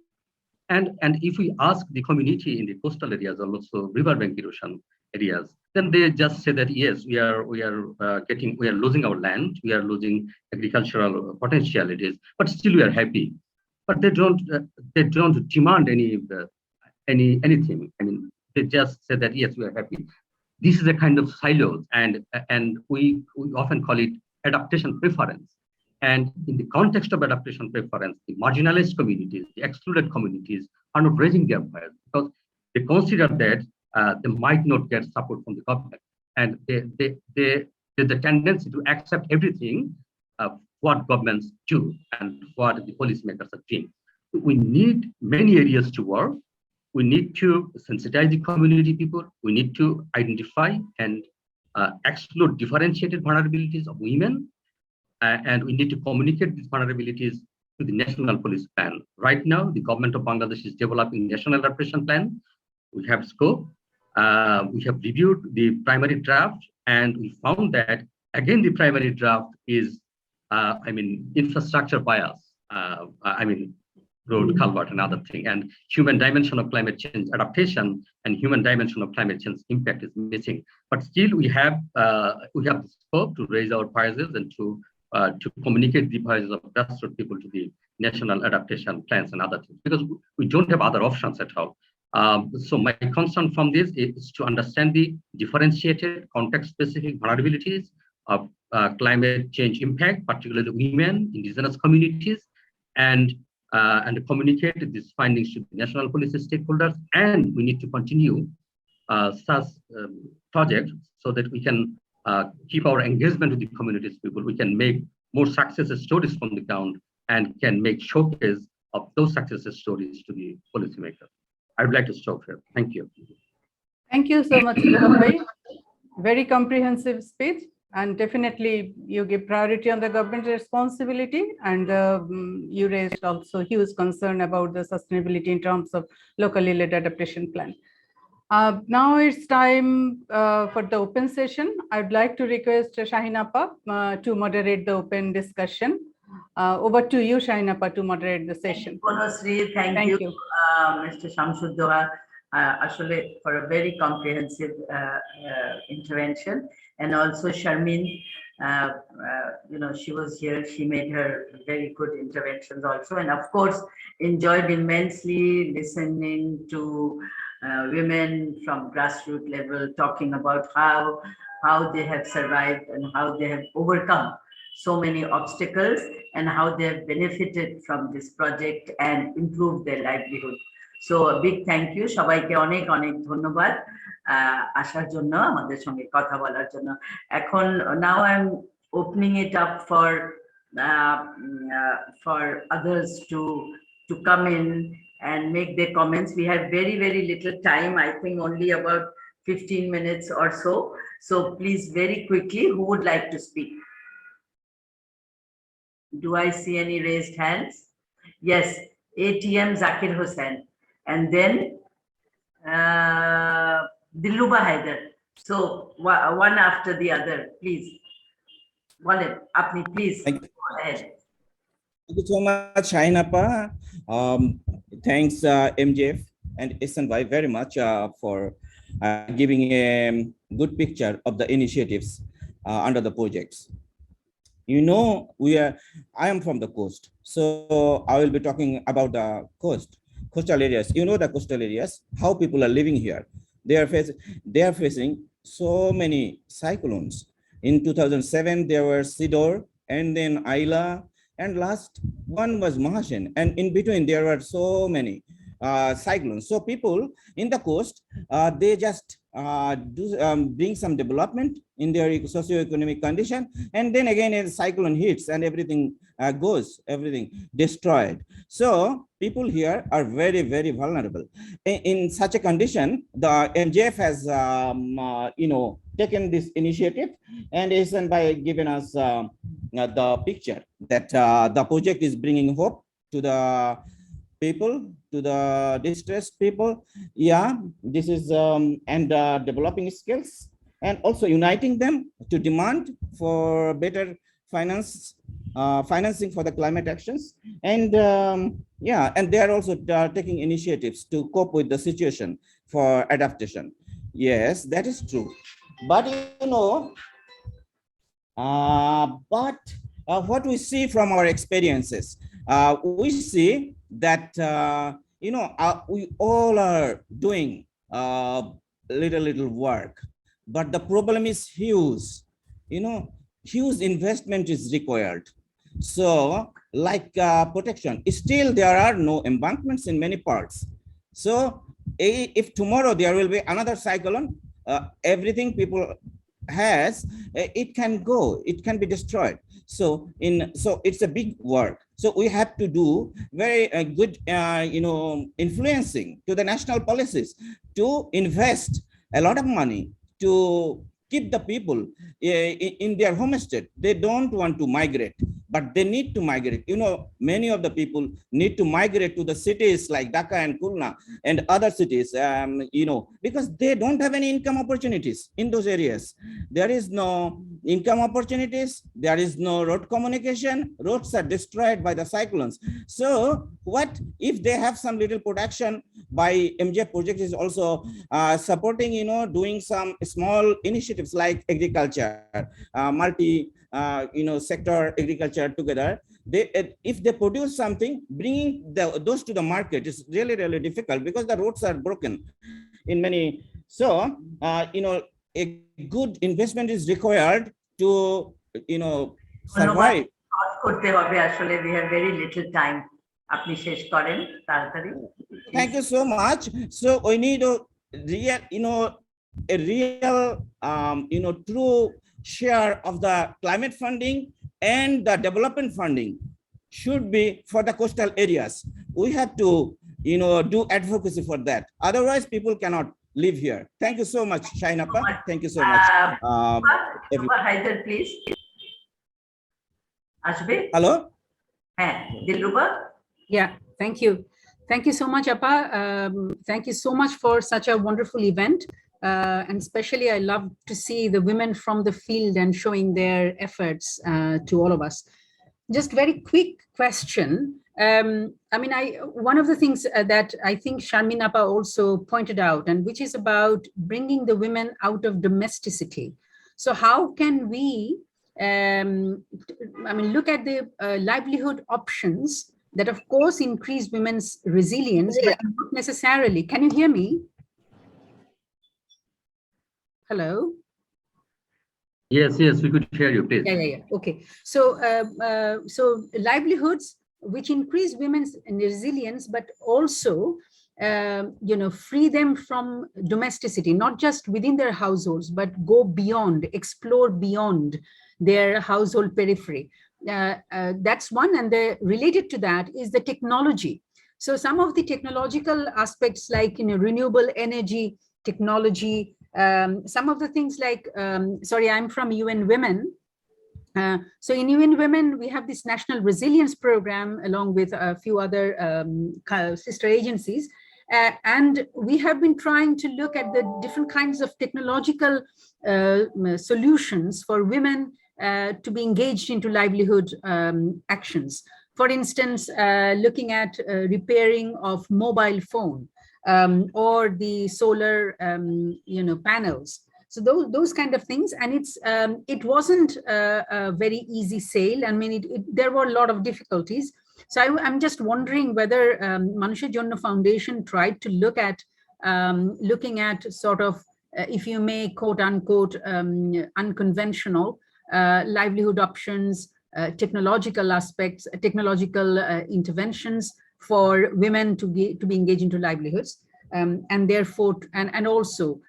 And if we ask the community in the coastal areas or also riverbank erosion areas, then they just say that yes, we are losing our land, we are losing agricultural potentialities, but still we are happy. but they don't demand anything. I mean, they just say that yes, we are happy. This is a kind of silos, and we often call it adaptation preference. And in the context of adaptation preference, the marginalized communities, the excluded communities are not raising their voice because they consider that they might not get support from the government, and there's a tendency to accept everything what governments do and what the policymakers are doing. We need many areas to work. We need to sensitize the community people. We need to identify and exclude differentiated vulnerabilities of women. And we need to communicate these vulnerabilities to the national policy plan. Right now, the government of Bangladesh is developing national adaptation plan. We have scope. We have reviewed the primary draft, and we found that, again, the primary draft is, infrastructure bias. Road, culvert, and other thing. And human dimension of climate change adaptation and human dimension of climate change impact is missing. But still, we have the scope to raise our voices and to communicate the voices of grassroots people to the national adaptation plans and other things, because we don't have other options at all. So my concern from this is to understand the differentiated context-specific vulnerabilities of climate change impact, particularly women, indigenous communities, and communicate these findings to the national policy stakeholders. And we need to continue such projects so that we can keep our engagement with the communities people. We can make more success stories from the ground and can make showcase of those success stories to the policymakers. I would like to stop here. Thank you. Thank you so much, Bhai. Very comprehensive speech, and definitely you give priority on the government responsibility, and you raised also huge concern about the sustainability in terms of locally led adaptation plan. Now it's time for the open session. I'd like to request Shaheen Appa to moderate the open discussion. Over to you, Shaheen Appa, to moderate the session. Bonasri, thank you. Mr. Shamsuddoha, actually for a very comprehensive intervention, and also Sharmin, she was here, she made her very good interventions also, and of course enjoyed immensely listening to women from grassroots level talking about how they have survived and how they have overcome so many obstacles and how they have benefited from this project and improved their livelihood. So a big thank you, সবাইকে অনেক অনেক ধন্যবাদ আসার জন্য, আমাদের সঙ্গে কথা বলার জন্য। এখন now I'm opening it up for others to come in and make their comments. We have very, very little time, I think only about 15 minutes or so. So please, very quickly, who would like to speak? Do I see any raised hands? Yes, ATM Zakir Hussain, and then Dilruba Haider. So one after the other, please. Walid, Apni, please go ahead. Thank you so much, Shaheen Appa. Thanks, MJF and SNY very much for giving a good picture of the initiatives under the projects. You know, I am from the coast, so I will be talking about the coastal areas. You know the coastal areas, how people are living here. They are facing so many cyclones. In 2007, there were Sidor, and then Ayla, and last one was Mahashin, and in between there were so many cyclones. So people in the coast, they just bring some development in their socio-economic condition, and then again a cyclone hits and everything everything destroyed. So people here are very, very vulnerable. In such a condition, the MJF has taken this initiative and is by giving us the picture that the project is bringing hope to the people, to the distressed people. Yeah, this is and developing skills and also uniting them to demand for better financing for the climate actions. And and they are also taking initiatives to cope with the situation for adaptation. Yes, that is true. But what we see from our experiences, we see that, we all are doing little work, but the problem is huge. Huge investment is required. So like protection, still there are no embankments in many parts. So if tomorrow there will be another cyclone, everything people has, it can go, it can be destroyed. So it's a big work. So we have to do very good, influencing to the national policies to invest a lot of money to keep the people in their homestead. They don't want to migrate, but they need to migrate. Many of the people need to migrate to the cities like Dhaka and Khulna and other cities, because they don't have any income opportunities in those areas. There is no income opportunities. There is no road communication. Roads are destroyed by the cyclones. So what if they have some little production? By MJF project is also supporting, doing some small initiatives like agriculture, sector agriculture together. If they produce something, bringing those to the market is really, really difficult because the roads are broken in many. So, a good investment is required to, survive. We have very little time. Thank you so much. So we need a real, true share of the climate funding and the development funding should be for the coastal areas. We have to, do advocacy for that. Otherwise, people cannot live here. Thank you so much, Shainappa. Thank you so much. Haider, please. Ashbe? Hello? Dilruba? Yeah, thank you. Thank you so much, Appa. Thank you so much for such a wonderful event. And especially I love to see the women from the field and showing their efforts to all of us. Just very quick question. One of the things that I think Sharmin Appa also pointed out, and which is about bringing the women out of domesticity. So how can we, look at the livelihood options that of course increase women's resilience, but not necessarily. Can you hear me? Hello? Yes, we could hear you, please. Yeah. Okay. So, so livelihoods which increase women's resilience, but also, free them from domesticity, not just within their households, but go beyond, explore beyond their household periphery. That's one, and related to that is the technology. So some of the technological aspects like renewable energy technology, some of the things like, sorry, I'm from UN Women. So in UN Women, we have this National Resilience Program along with a few other sister agencies. And we have been trying to look at the different kinds of technological solutions for women to be engaged into livelihood actions. For instance, looking at repairing of mobile phone or the solar, panels. So those kind of things, and it wasn't a very easy sale. I mean, there were a lot of difficulties. So I'm just wondering whether Manusher Jonno Foundation tried to look at looking at sort of, if you may, quote unquote, unconventional livelihood options, technological aspects, technological interventions for women to be engaged into livelihoods, and therefore, and also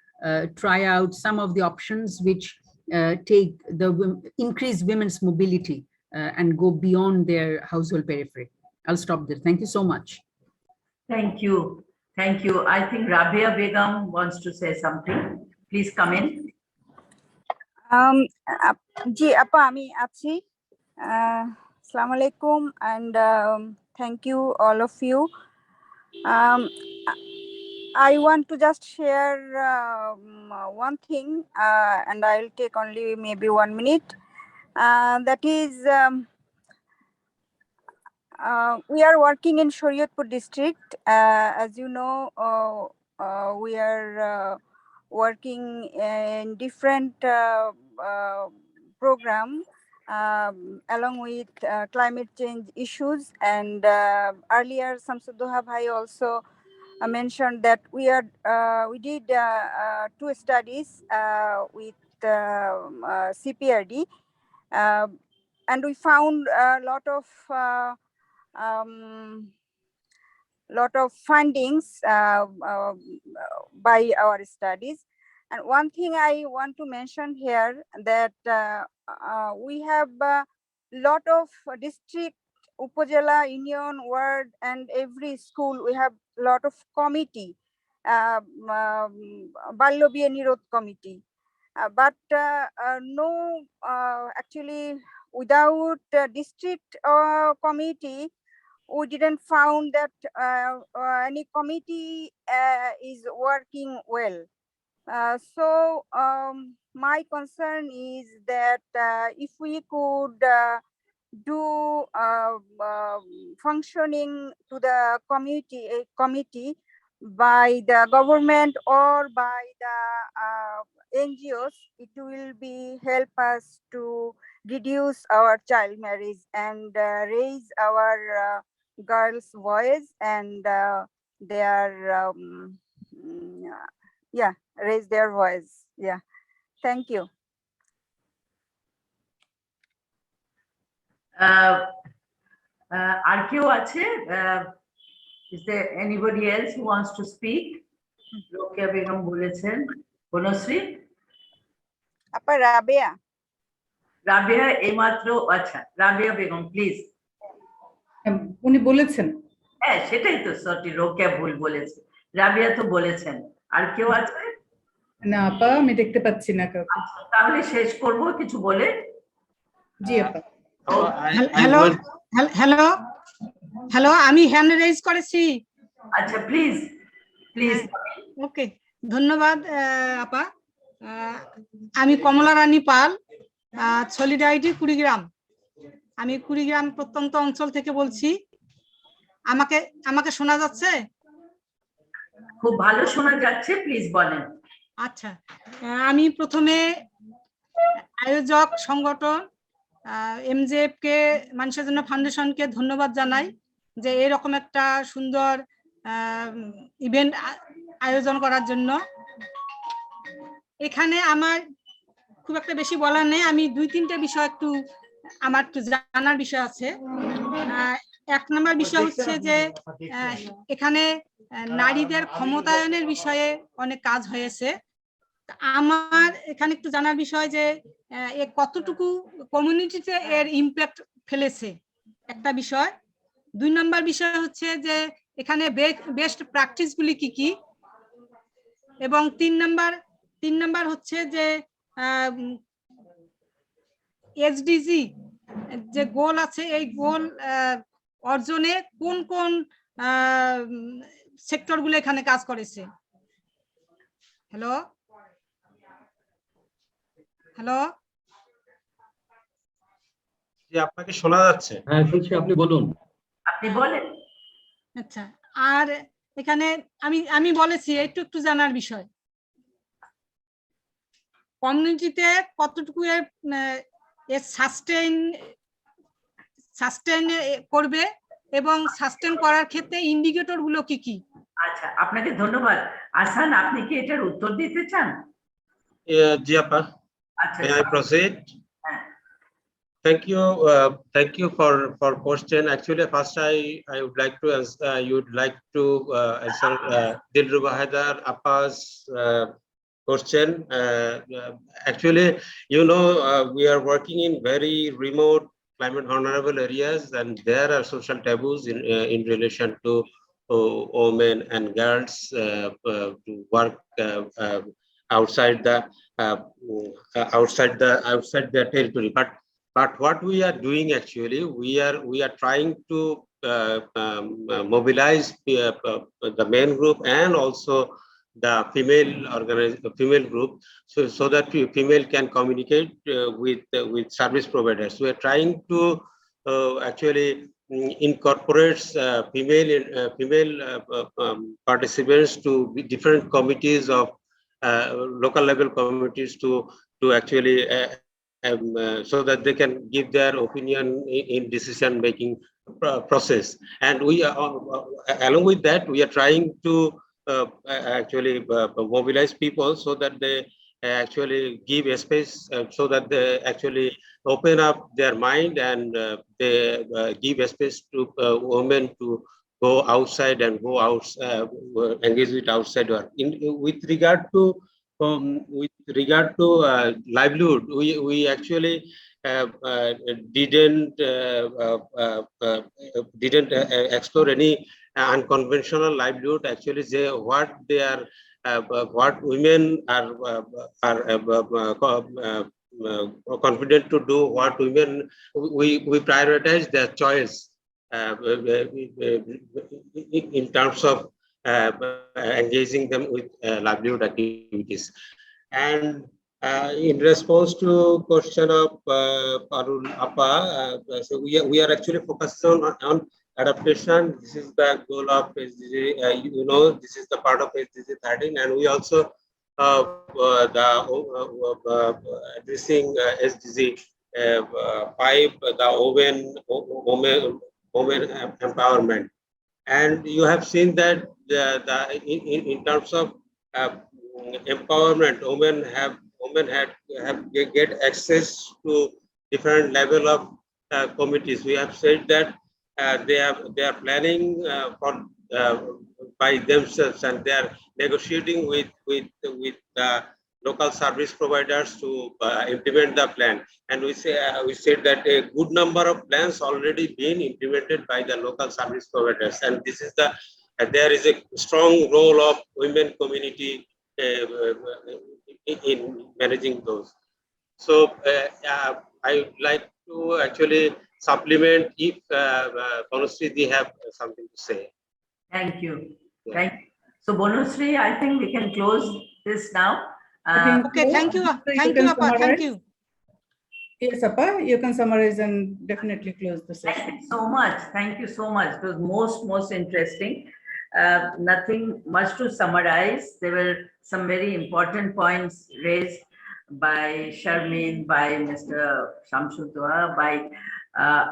try out some of the options which increase women's mobility and go beyond their household periphery. I'll stop there. Thank you so much. Thank you. Thank you. I think Rabia Begum wants to say something. Please come in. Ji, Appa, ami achi. Assalamu alaikum, and thank you, all of you. I want to just share one thing, and I'll take only maybe 1 minute. That is, we are working in Shariatpur district. As you know, we are working in different program along with climate change issues. And earlier, Samsuddoha Bhai also mentioned that we did 2 studies with CPRD, and we found a lot of findings by our studies. And one thing I want to mention here, that we have a lot of district, Upazila, Union, Ward, and every school, we have a lot of committee, Balya Biye Nirod committee. But no, actually, without district committee, we didn't found that any committee is working well. So my concern is that if we could do functioning to the committee by the government or by the NGOs, it will be help us to reduce our child marriage and raise our girls' voice and their raise their voice. Yeah, thank you. আর কেউ আছে? Is there anybody else who wants to speak? Rokia Begum বলেছেন, বনশ্রী, আপা রাবেয়া। রাবেয়া এইমাত্র, আচ্ছা Rabeya Begum please. উনি বলেছেন, হ্যাঁ সেটাই তো, সরি রোকেয়া ভুল বলেছে, রাবেয়া তো বলেছেন। আর কেউ আছে? না আপা, আমি দেখতে পাচ্ছি না কাউকে। তাহলে শেষ করব কিছু বলে। জি আপা। হ্যালো হ্যালো হ্যালো, আমি হ্যান্ড রেজ করেছি। আচ্ছা প্লিজ প্লিজ। ওকে, ধন্যবাদ আপা। আমি কমলা রানী পাল, সলিডারিটি কুড়িগ্রাম। আমি কুড়িগ্রাম প্রত্যন্ত অঞ্চল থেকে বলছি। আমাকে শোনা যাচ্ছে? খুব ভালো শোনা যাচ্ছে, প্লিজ বলেন। আচ্ছা, আমি প্রথমে আয়োজক সংগঠন MJF কে, মানুষের জন্য ফাউন্ডেশনকে ধন্যবাদ জানাই যে এরকম একটা সুন্দর ইভেন্ট আয়োজন করার জন্য। এখানে আমার খুব একটা বেশি বলার নেই, আমি 2-3টে বিষয় আমার একটু জানার বিষয় আছে। 1 নম্বর বিষয় হচ্ছে যে এখানে নারীদের ক্ষমতায়নের বিষয়ে অনেক কাজ হয়েছে। আমার এখানে একটু জানার বিষয় যে কতটুকু কমিউনিটিতে এর ইমপ্যাক্ট ফেলেছে, একটা বিষয়। 2 নম্বর বিষয় হচ্ছে যে এখানে বেস্ট প্র্যাকটিস গুলি কি কি, এবং 3 নম্বর হচ্ছে যে SDG যে গোল আছে, এই গোল অর্জনে কোন কোন সেক্টর গুলো এখানে কাজ করেছে। হ্যালো হ্যালো, জি আপনাকে শোনা যাচ্ছে? হ্যাঁ শুনছি, আপনি বলুন। আপনি বলেন। আচ্ছা, আর এখানে আমি বলেছি একটু জানার বিষয়, কমিউনিটিতে কতটুকু সাস্টেইন করবে এবং সাস্টেইন করার ক্ষেত্রে ইন্ডিকেটর গুলো কি কি। আচ্ছা, আপনাকে ধন্যবাদ। আসান, আপনি কি এটার উত্তর দিতে চান? জি আপা। আচ্ছা, May I proceed? Thank you for question. Actually, first I would like to answer. You would like to answer Dilruba Haidar Appa's question. Actually, you know, we are working in very remote, climate vulnerable areas, and there are social taboos in relation to women and girls to work outside their territory. But what we are doing actually, we are trying to mobilize the main group and also the female group, so that female can communicate with service providers. We are trying to actually incorporate female participants to different committees of local level committees to actually so that they can give their opinion in decision-making process. And we along with that, we are trying to actually mobilize people so that they actually give a space, so that they actually open up their mind, and they give a space to women to go outside and go out, engage with outside work. With regard to livelihood, we actually didn't explore any unconventional livelihood. Actually, what women are confident to do, what women, we prioritize their choice in terms of engaging them with livelihood activities. And in response to question of Parul Appa, so we are actually focused on adaptation. This is the goal of SDG. This is the part of SDG 13, and we also addressing SDG 5, the women empowerment. And you have seen that in terms of empowerment, women have get access to different level of committees. We have said that they are planning for by themselves, and they are negotiating with the local service providers to implement the plan. And we said that a good number of plans already been implemented by the local service providers, and this is there is a strong role of women community in managing those. So I would like to actually supplement if Bonusri have something to say. Thank you. Yeah. Thank you. So Bonusri, I think we can close this now. Okay, thank you. Thank you, Appa. Thank you. Yes, Appa, you can summarize and definitely close the session. Thank you so much. Thank you so much. It was most interesting. Nothing much to summarize. There were some very important points raised by Sharmin, by Mr. Shamsudwa, by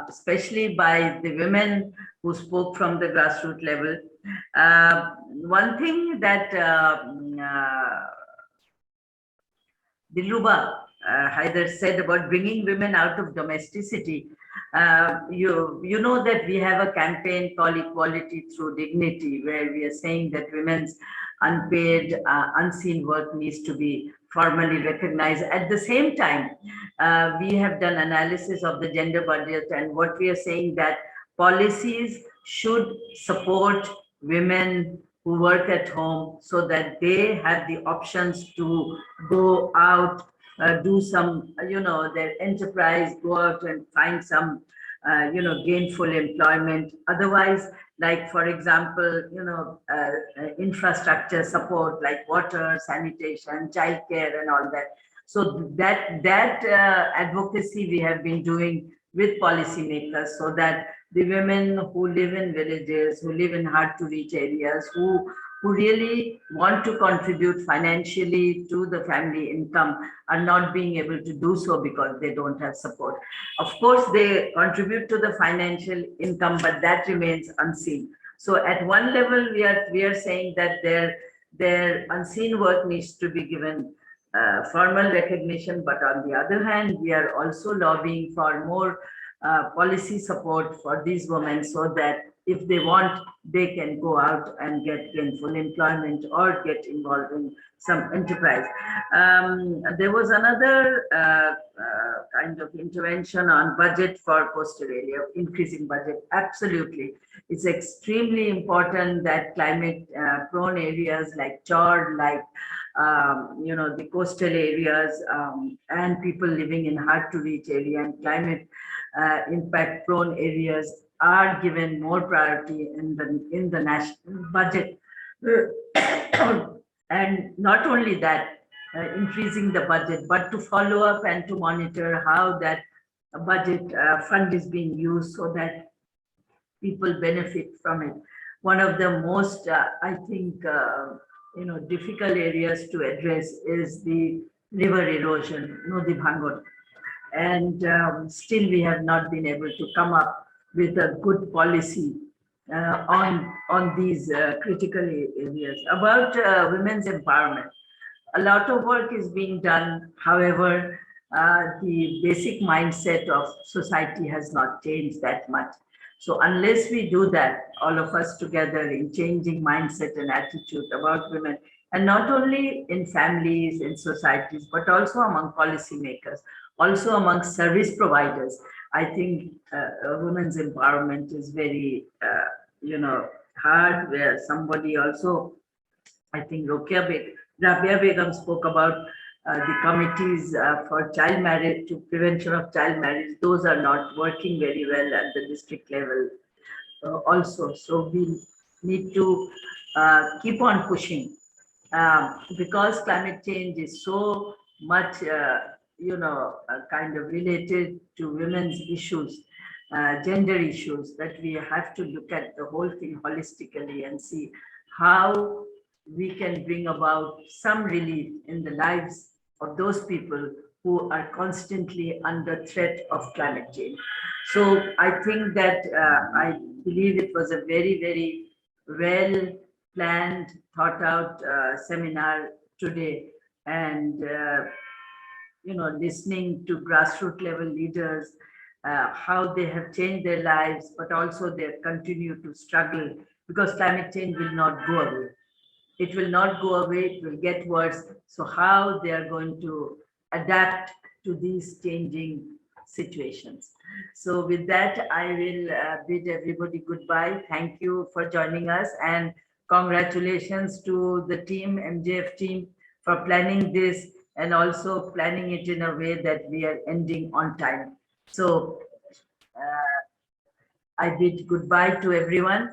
especially by the women who spoke from the grassroots level. One thing that Diluba Haider said about bringing women out of domesticity. You know that we have a campaign called Equality Through Dignity, where we are saying that women's unpaid, unseen work needs to be formally recognized. At the same time, we have done analysis of the gender budget, and what we are saying that policies should support women who work at home so that they have the options to go out, do some, their enterprise, go out and find some, gainful employment. Otherwise, like for example, infrastructure support like water, sanitation, childcare and all that. So that advocacy we have been doing with policymakers so that the women who live in villages, who live in hard to reach areas, who really want to contribute financially to the family income are not being able to do so because they don't have support. Of course, they contribute to the financial income, but that remains unseen. So at one level, we are saying that their unseen work needs to be given formal recognition, but on the other hand, we are also lobbying for more policy support for these women so that if they want, they can go out and get gainful employment or get involved in some enterprise. There was another kind of intervention on budget for coastal area, increasing budget. Absolutely. It's extremely important that climate prone areas like Chord, like the coastal areas and people living in hard to reach area and climate impact prone areas are given more priority in the national budget. And not only that, increasing the budget, but to follow up and to monitor how that budget fund is being used so that people benefit from it. One of the most, I think, difficult areas to address is the river erosion, Nodi Bhangon. and still we have not been able to come up with a good policy on these critical areas. About women's empowerment, a lot of work is being done. However, the basic mindset of society has not changed that much. So unless we do that, all of us together, in changing mindset and attitude about women, and not only in families, in societies, but also among policymakers, also among service providers, I think women's empowerment is very, hard, where somebody also, I think Rabia Begum spoke about the committees for child marriage, to prevention of child marriage. Those are not working very well at the district level also. So we need to keep on pushing because climate change is so much, kind of related to women's issues, gender issues, that we have to look at the whole thing holistically and see how we can bring about some relief in the lives of those people who are constantly under threat of climate change. So I think that I believe it was a very, very well planned, thought out seminar today, and listening to grassroots level leaders, how they have changed their lives, but also they continue to struggle, because climate change will not go away. It will not go away, it will get worse. So how they are going to adapt to these changing situations. So with that, I will bid everybody goodbye. Thank you for joining us, and congratulations to the team, MJF team, for planning this and also planning it in a way that we are ending on time. So I bid goodbye to everyone.